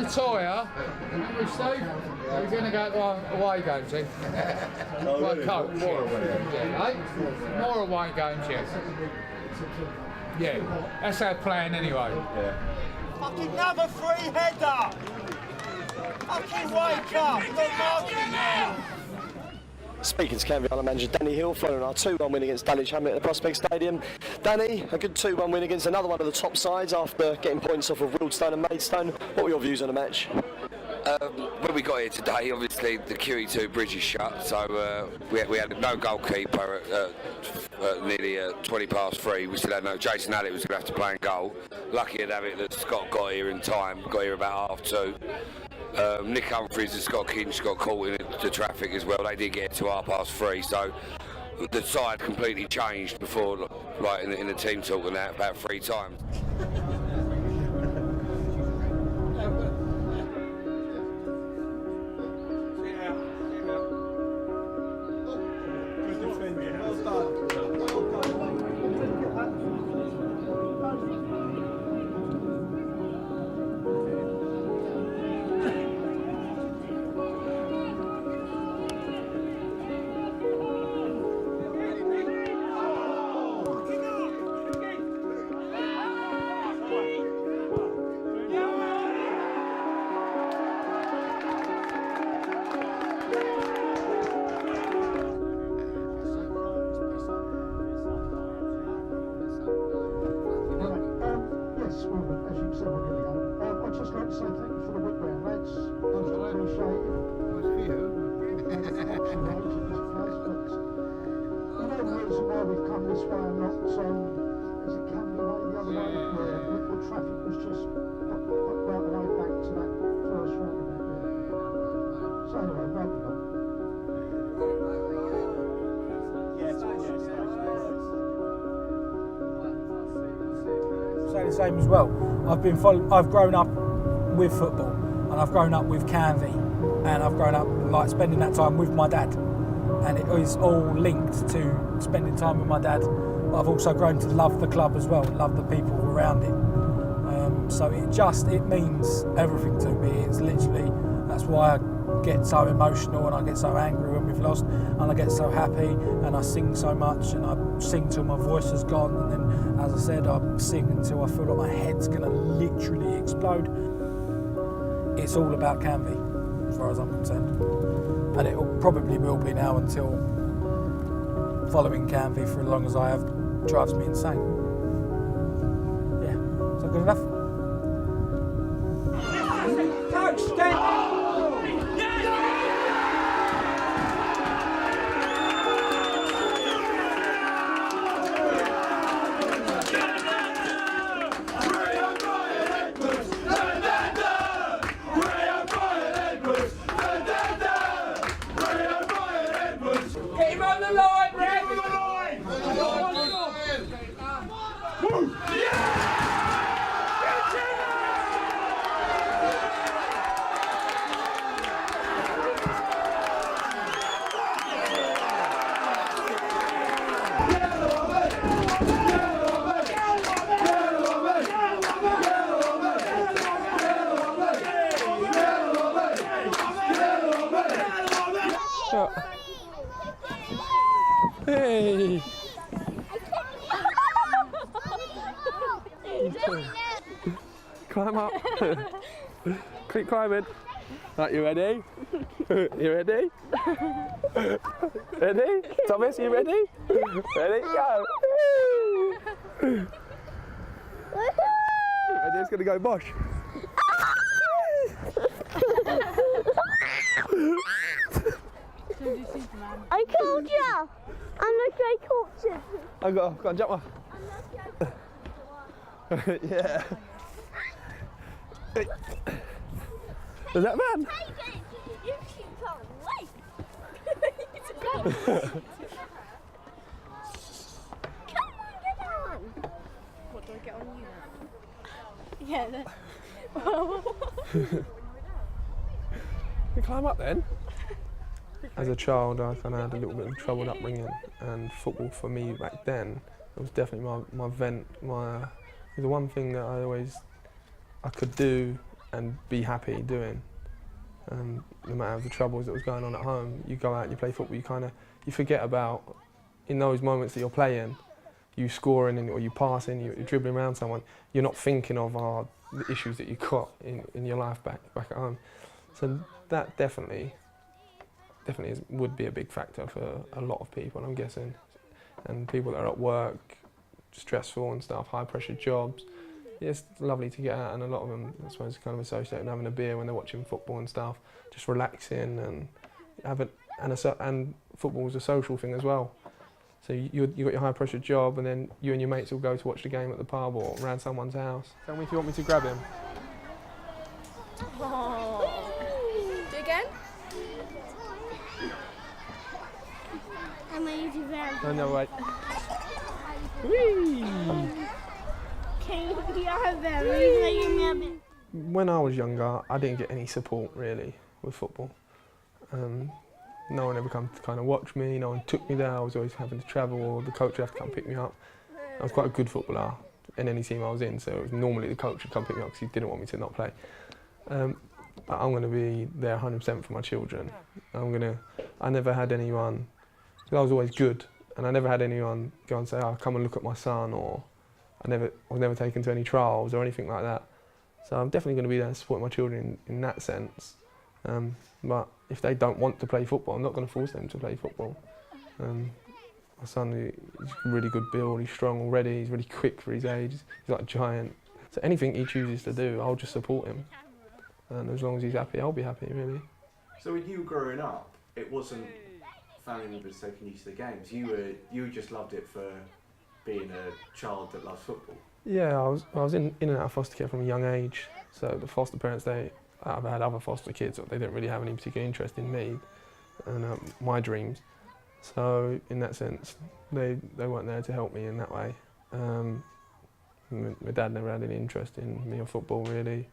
Latoya, remember Steve? We're going to go to away games, eh? Like coach. More away. Yeah, eh? More away games, yes. Yeah, that's our plan anyway. Yeah. Fucking another free header! Fucking wake up! Not marking now! Speaking to Canvey Island manager Danny Hill, following our 2-1 win against Dulwich Hamlet at the Prospect Stadium. Danny, a good 2-1 win against another one of the top sides after getting points off of Wildstone and Maidstone. What were your views on the match? When we got here today, obviously the QE2 bridge is shut, so we had no goalkeeper at nearly 20 past 3. We still had no. Jason Allett was going to have to play in goal. Lucky to have it that Scott got here in time, got here about 2:30. Nick Humphries and Scott Kinch got caught in the traffic as well. They did get to 3:30, so the side completely changed before, like in the team talk and that, about 3 times. The same as well. I've grown up with football, and I've grown up with Canvey, and I've grown up like spending that time with my dad, and it is all linked to spending time with my dad. But I've also grown to love the club as well, love the people around it. So it means everything to me. It's literally, that's why I get so emotional and I get so angry when we've lost, and I get so happy and I sing so much, and I sing till my voice is gone, and then, as I said, I sing until I feel like my head's going to literally explode. It's all about Canvey, as far as I'm concerned, and it probably will be now until following Canvey for as long as I have drives me insane. Yeah, is that good enough? Hey! Climb up. Keep climbing. Right, you ready? You ready? Ready? Thomas, you ready? Ready? Go! Ready? It's gonna go bosh. I called you! I'm not sure I caught you. I got to jump off. Yeah. Is that man? You can't wait. Come on, get on. What, do I get on you now? Yeah. You climb up then? As a child, I kind of had a little bit of troubled upbringing, and football for me back then, it was definitely my vent. It was the one thing that I could do and be happy doing. No matter the troubles that was going on at home, you go out and you play football, you forget about, in those moments that you're playing, you scoring or you passing, you're dribbling around someone, you're not thinking of the issues that you got in your life back at home. So that definitely would be a big factor for a lot of people, I'm guessing. And people that are at work, stressful and stuff, high pressure jobs. Yeah, it's lovely to get out, and a lot of them, I suppose, kind of associate with having a beer when they're watching football and stuff, just relaxing and football's a social thing as well. So you got your high pressure job, and then you and your mates will go to watch the game at the pub or around someone's house. Tell me if you want me to grab him. Oh. Do again? Oh, no, wait. Whee! When I was younger, I didn't get any support really with football. No one ever come to kind of watch me, no one took me there, I was always having to travel, or the coach would have to come pick me up. I was quite a good footballer in any team I was in, so it was normally the coach would come pick me up because he didn't want me to not play. But I'm going to be there 100% for my children. I never had anyone, because I was always good, and I never had anyone go and say, oh, come and look at my son, or I was never taken to any trials or anything like that. So I'm definitely going to be there to support my children in that sense. But if they don't want to play football, I'm not going to force them to play football. My son, he's really good build, he's strong already, he's really quick for his age, he's like a giant. So anything he chooses to do, I'll just support him. And as long as he's happy, I'll be happy, really. So when you were growing up, it wasn't family members taking you to the games, you just loved it for being a child that loves football? Yeah, I was in and out of foster care from a young age. So the foster parents, I've had other foster kids, they didn't really have any particular interest in me and my dreams. So in that sense, they weren't there to help me in that way. My dad never had any interest in me or football really.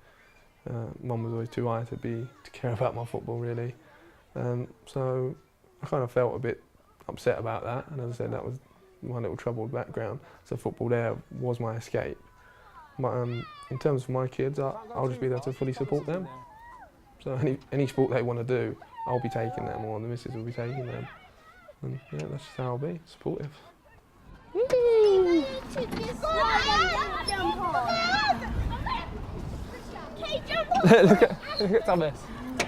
Mum was always too high to care about my football really. So I kind of felt a bit upset about that, and as I said, that was my little troubled background. So football there was my escape. But in terms of my kids, I'll just be there to fully support them. So any sport they want to do, I'll be taking them, or the missus will be taking them. And yeah, that's just how I'll be, supportive. Look at Thomas.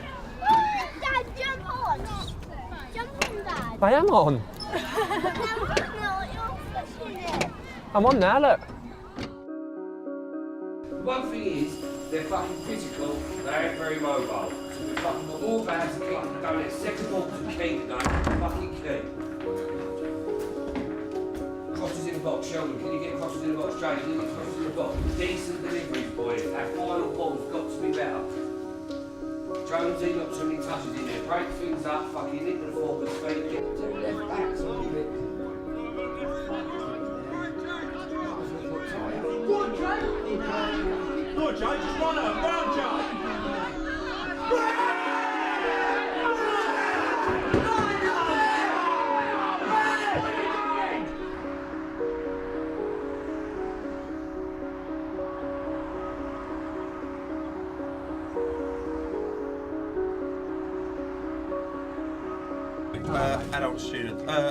Dad, jump on. Jump on, Dad. I am on. I'm on now, look. One thing is, they're fucking physical, they ain't very mobile. So we fucking got more bands to keep them going. It's second ball to keep going. Fucking key. Crosses in the box, Sheldon. Can you get crosses in the box, Jay? Can you get crosses in the box? Decent deliveries, boys. Our final ball's got to be better. Jonesy, not too many touches in there. Break things up, fucking hit the forward feet, get to the left back, so a bit. Good, Jay. Good, Jay. Just run her. Round, Jay.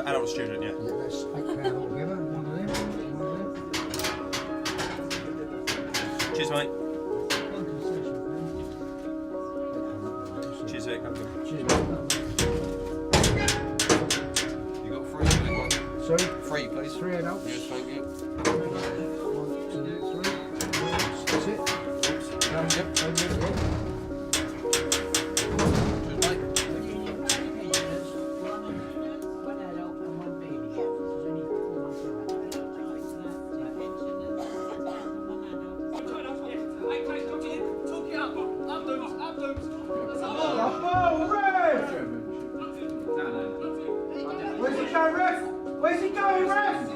Adult student, yeah. Let's spec that all together, one of them. Cheers, mate. Cheers, Vic. You got three? Sorry? 3, please. 3 adults. Yes, thank you. 1, 2, 3. That's it. Yep. Where's he going, ref? Where's he going, ref?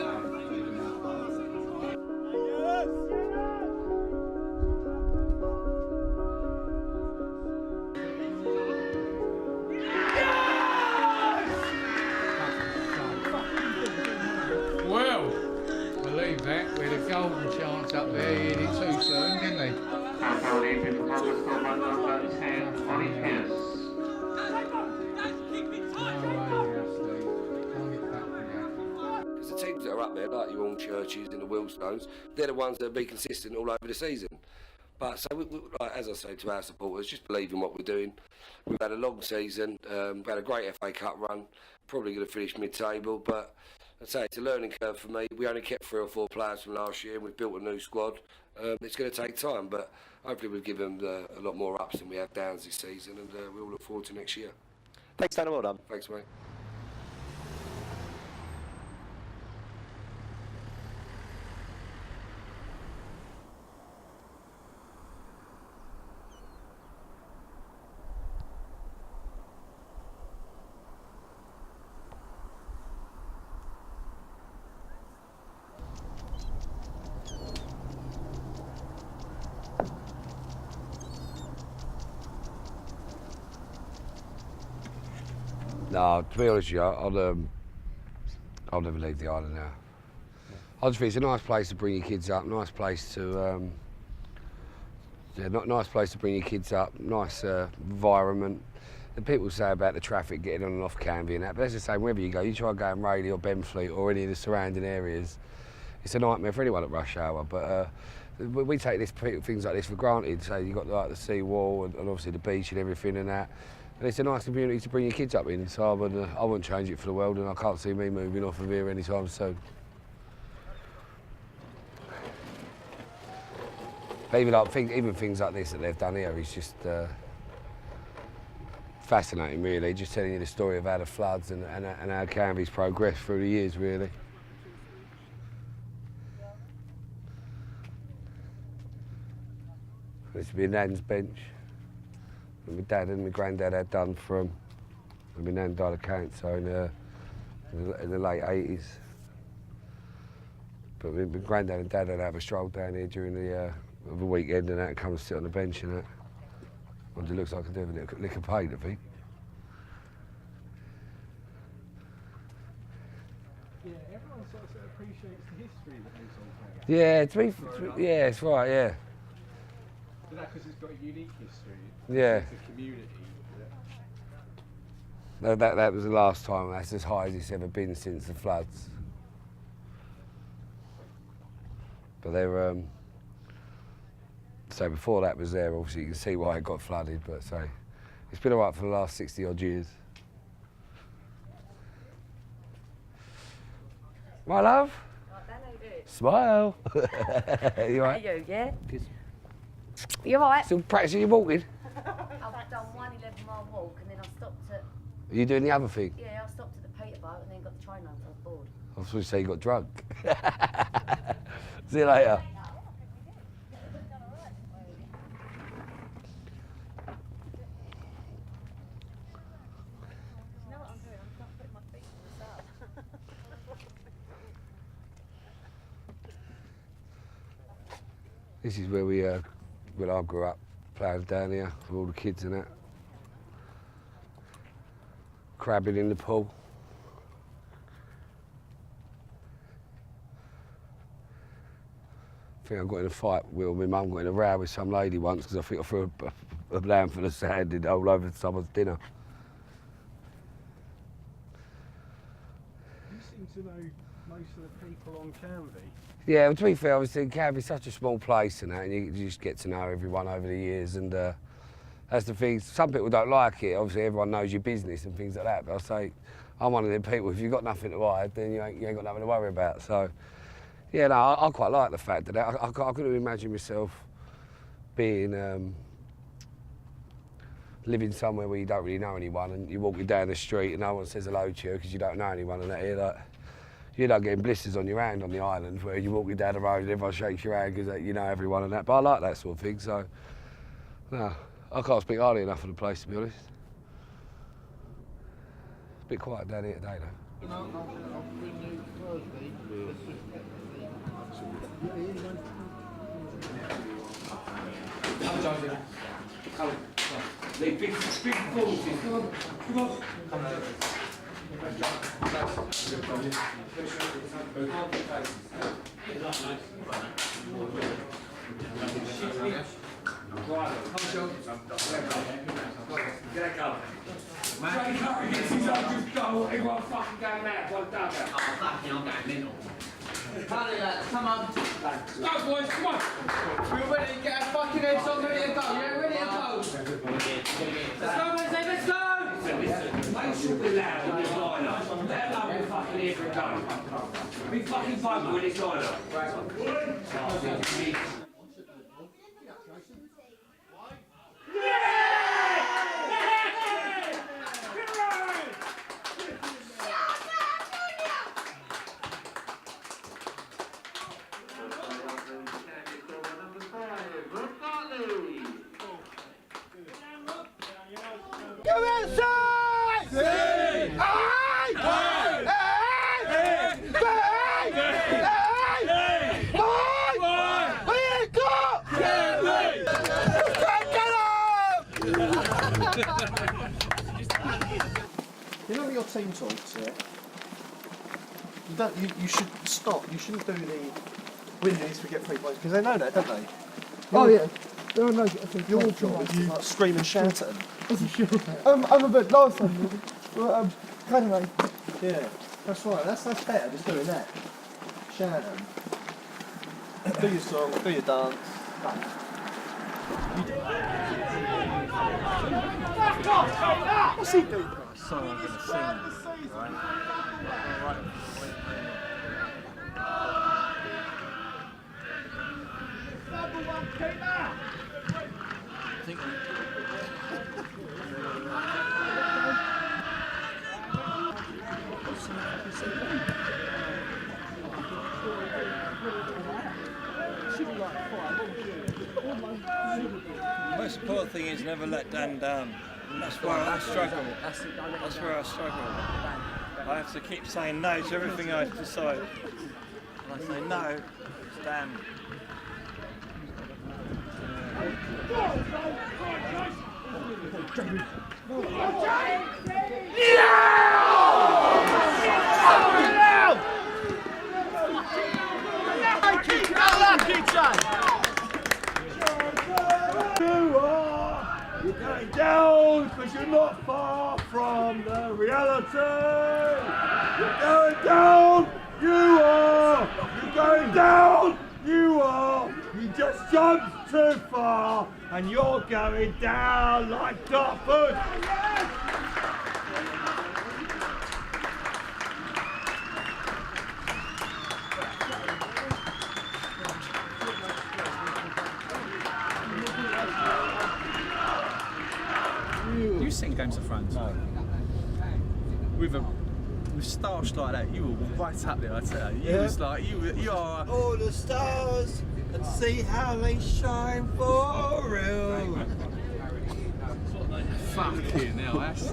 Well, believe that. We had a golden chance up there. He hit it too soon, didn't he? leaving from underscore by number 10, Ollie Pierce. Because the teams that are up there, like your Churches and the Willstones, they're the ones that be consistent all over the season. But so, like, as I say to our supporters, just believe in what we're doing. We've had a long season, we've had a great FA Cup run, probably going to finish mid-table, but I'd say it's a learning curve for me. We only kept 3 or 4 players from last year, and we've built a new squad. It's going to take time, but hopefully we'll give them a lot more ups than we have downs this season, and we'll look forward to next year. Thanks, Dan. Well done. Thanks, mate. No, to be honest with you, I'll never leave the island now. I just think it's a nice place to bring your kids up, nice place to, nice place to bring your kids up, nice environment. The people say about the traffic getting on and off Canvey and that, but as I say, wherever you go, you try and go in Rayleigh or Benfleet or any of the surrounding areas, it's a nightmare for anyone at rush hour. But we take things like this for granted. So you've got like the sea wall and obviously the beach and everything and that. And it's a nice community to bring your kids up in, so I wouldn't change it for the world, and I can't see me moving off of here anytime soon. But even things like this that they've done here is just fascinating, really. Just telling you the story of how the floods and how Canvey's progressed through the years, really. This would be Nan's bench. And my dad and my granddad had done from, and my nan died of cancer in the late 80s. But my granddad and dad would have a stroll down here during the weekend and that, and come and sit on the bench and that. It looks like I do have a lick of paint, I think. Yeah, everyone sort of appreciates the history that goes on there. Yeah, it's right, yeah. Is that because it's got a unique history? Yeah. It's a community. That was the last time. That's as high as it's ever been since the floods. But they were. So before that was there, obviously you can see why it got flooded. But so it's been alright for the last 60 odd years. My love. Smile. You right? You, yeah? Good. You alright? Still practicing your walking? I've done one 11-mile walk and then I stopped at... Are you doing the other thing? Yeah, I stopped at the Peter boat and then got the train home, so I was bored. I was supposed to say you got drunk. See you later. This is where we, when I grew up, playing down here with all the kids and that. Crabbing in the pool. I think I got in a fight with my mum, got in a row with some lady once because I think I threw a handful of sand all over someone's dinner. You seem to know most of the people on Canvey. Yeah, well, to be fair, obviously Canvey's such a small place and that, and you just get to know everyone over the years, and that's the thing. Some people don't like it. Obviously, everyone knows your business and things like that. But I say, I'm one of them people. If you've got nothing to hide, then you ain't got nothing to worry about. So, yeah, no, I quite like the fact that I couldn't imagine myself being living somewhere where you don't really know anyone, and you're walking down the street and no one says hello to you because you don't know anyone, and that here, like. You're not getting blisters on your hand on the island where you're walking down the road and everyone shakes your hand because you know everyone and that. But I like that sort of thing, so no, I can't speak highly enough of the place, to be honest. It's a bit quiet down here today, though. I'll bring you Thursday. Come, Josie. Come. Big performances. Come on. Come on. Come on. Come on. Go, boys, come on. We're ready. Get our fucking heads on, ready to go. Yeah, ready to go. Let's go, Wednesday, let's go. Listen, make sure we're loud in this line-up. Let alone we're fucking here for a go. Be fucking vocal in this line-up. Go inside! See! You know when your team talks, yeah? You should stop. You shouldn't do the win this, we get 3 points, because they know that, don't they? Oh yeah. No, Your job is to like, scream and shout at them. I'm a bit lost on you. Well, anyway. Yeah, that's right. That's better, just doing that. Shout at them. Do your song, do your dance. What's he doing? Song I'm going to sing. Right? The most important thing is never let Dan down. And that's where I struggle. That's where I struggle. I have to keep saying no to everything I decide. And I say no, it's Dan. You're going down because you're not far from the reality. You're going down. You are. You're going down. You are. You just jumped too far and you're going down like Dartford. You sing Games of Thrones? No. With stars like that, you were right up there, I tell you. You was like, you are... All the stars and see how they shine for real. Fucking hell, that's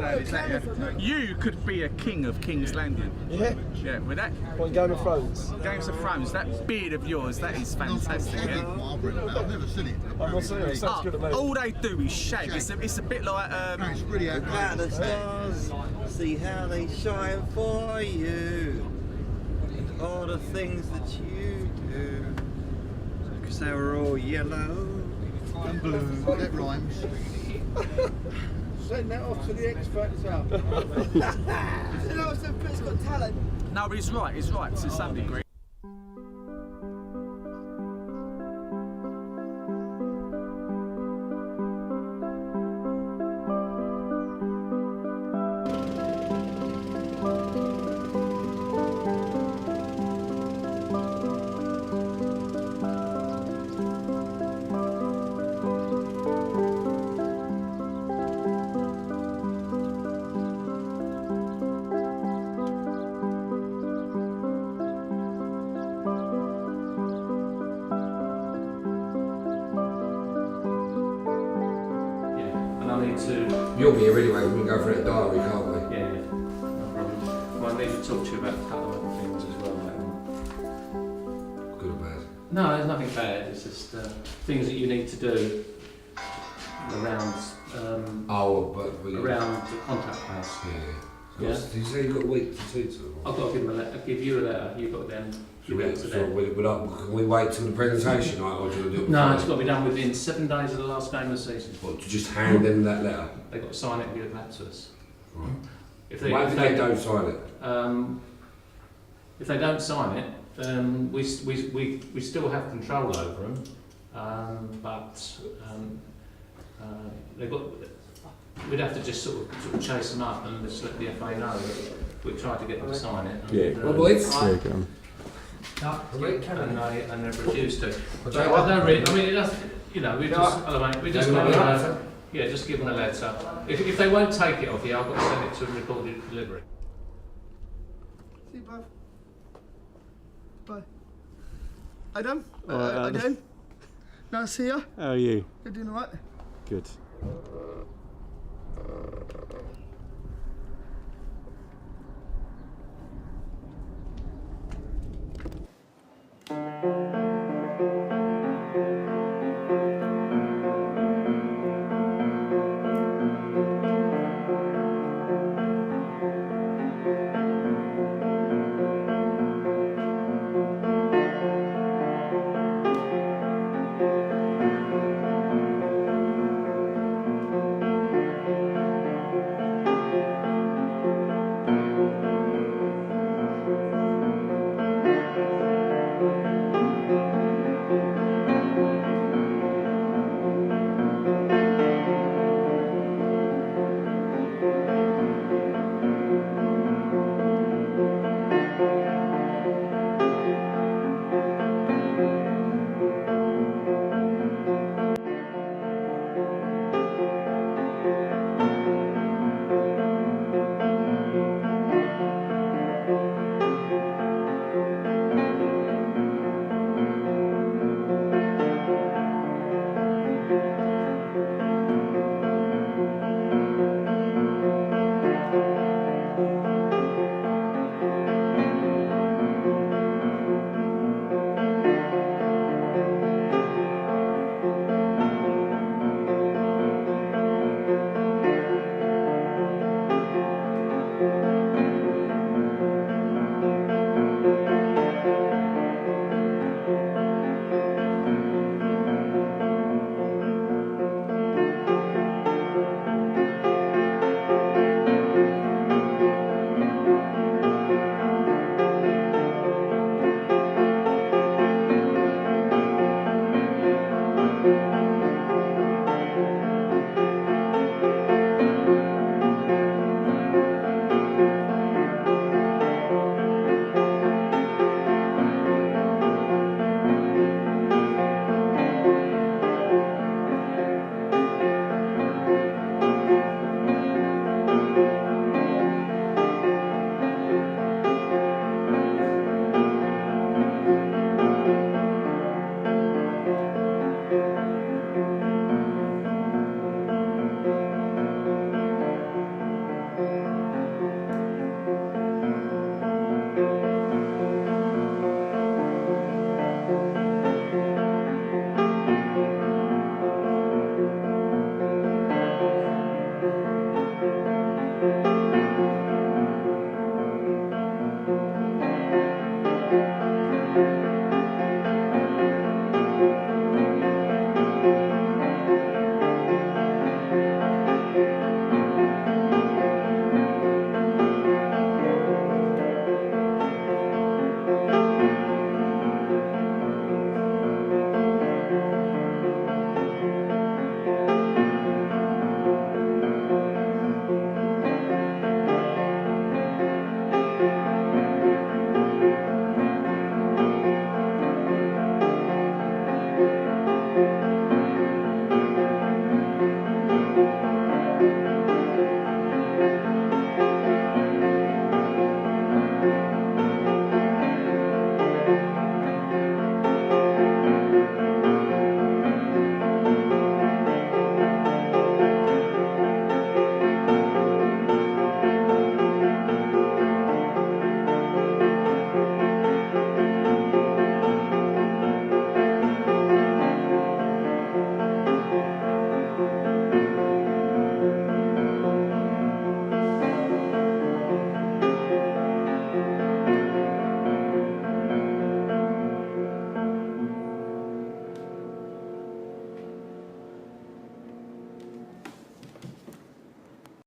you could be a king of King's Landing. Yeah? Yeah, with that... What, Game of Thrones? Games of Thrones, that beard of yours, that is fantastic, yeah? I've never seen it. I'm not saying it, sounds good to me. All they do is shake. It's a bit like... It's really Look at the stars, see how they shine for you. And all the things that you do. Because they were all yellow and blue. That rhymes. Send that off to the X Factor. You know, so Britain's Got Talent. No, but he's right to some degree. You'll be here anyway, we can go through the diary, can't we? Yeah, no problem. Well, I need to talk to you about a couple of other things as well. Good or bad? No, there's nothing bad, it's just things that you need to do around around the contract house. Yeah. Yeah. Did you say you've got a week to do to? I've got to give them a letter. Give you a letter. You've got to then give it to them. Can we wait till the presentation night, or do you want to do it? No, it's got to be done within 7 days of the last game of the season. What, to just hand them that letter? They've got to sign it and give it back to us. Right. If Why if they don't sign it? If they don't sign it, we still have control over them, but they've got. We'd have to just sort of chase them up and just let the FA know that we tried to get them to sign it. And, Well, it's and they've refused to. So I don't really. I mean, that's, you know, we just yeah, just give them a letter. If they won't take it off you, I've got to send it to a recorded delivery. See you both. Bye. Adam? Alright, Again? Nice to see you. How are you? You're doing alright? Good.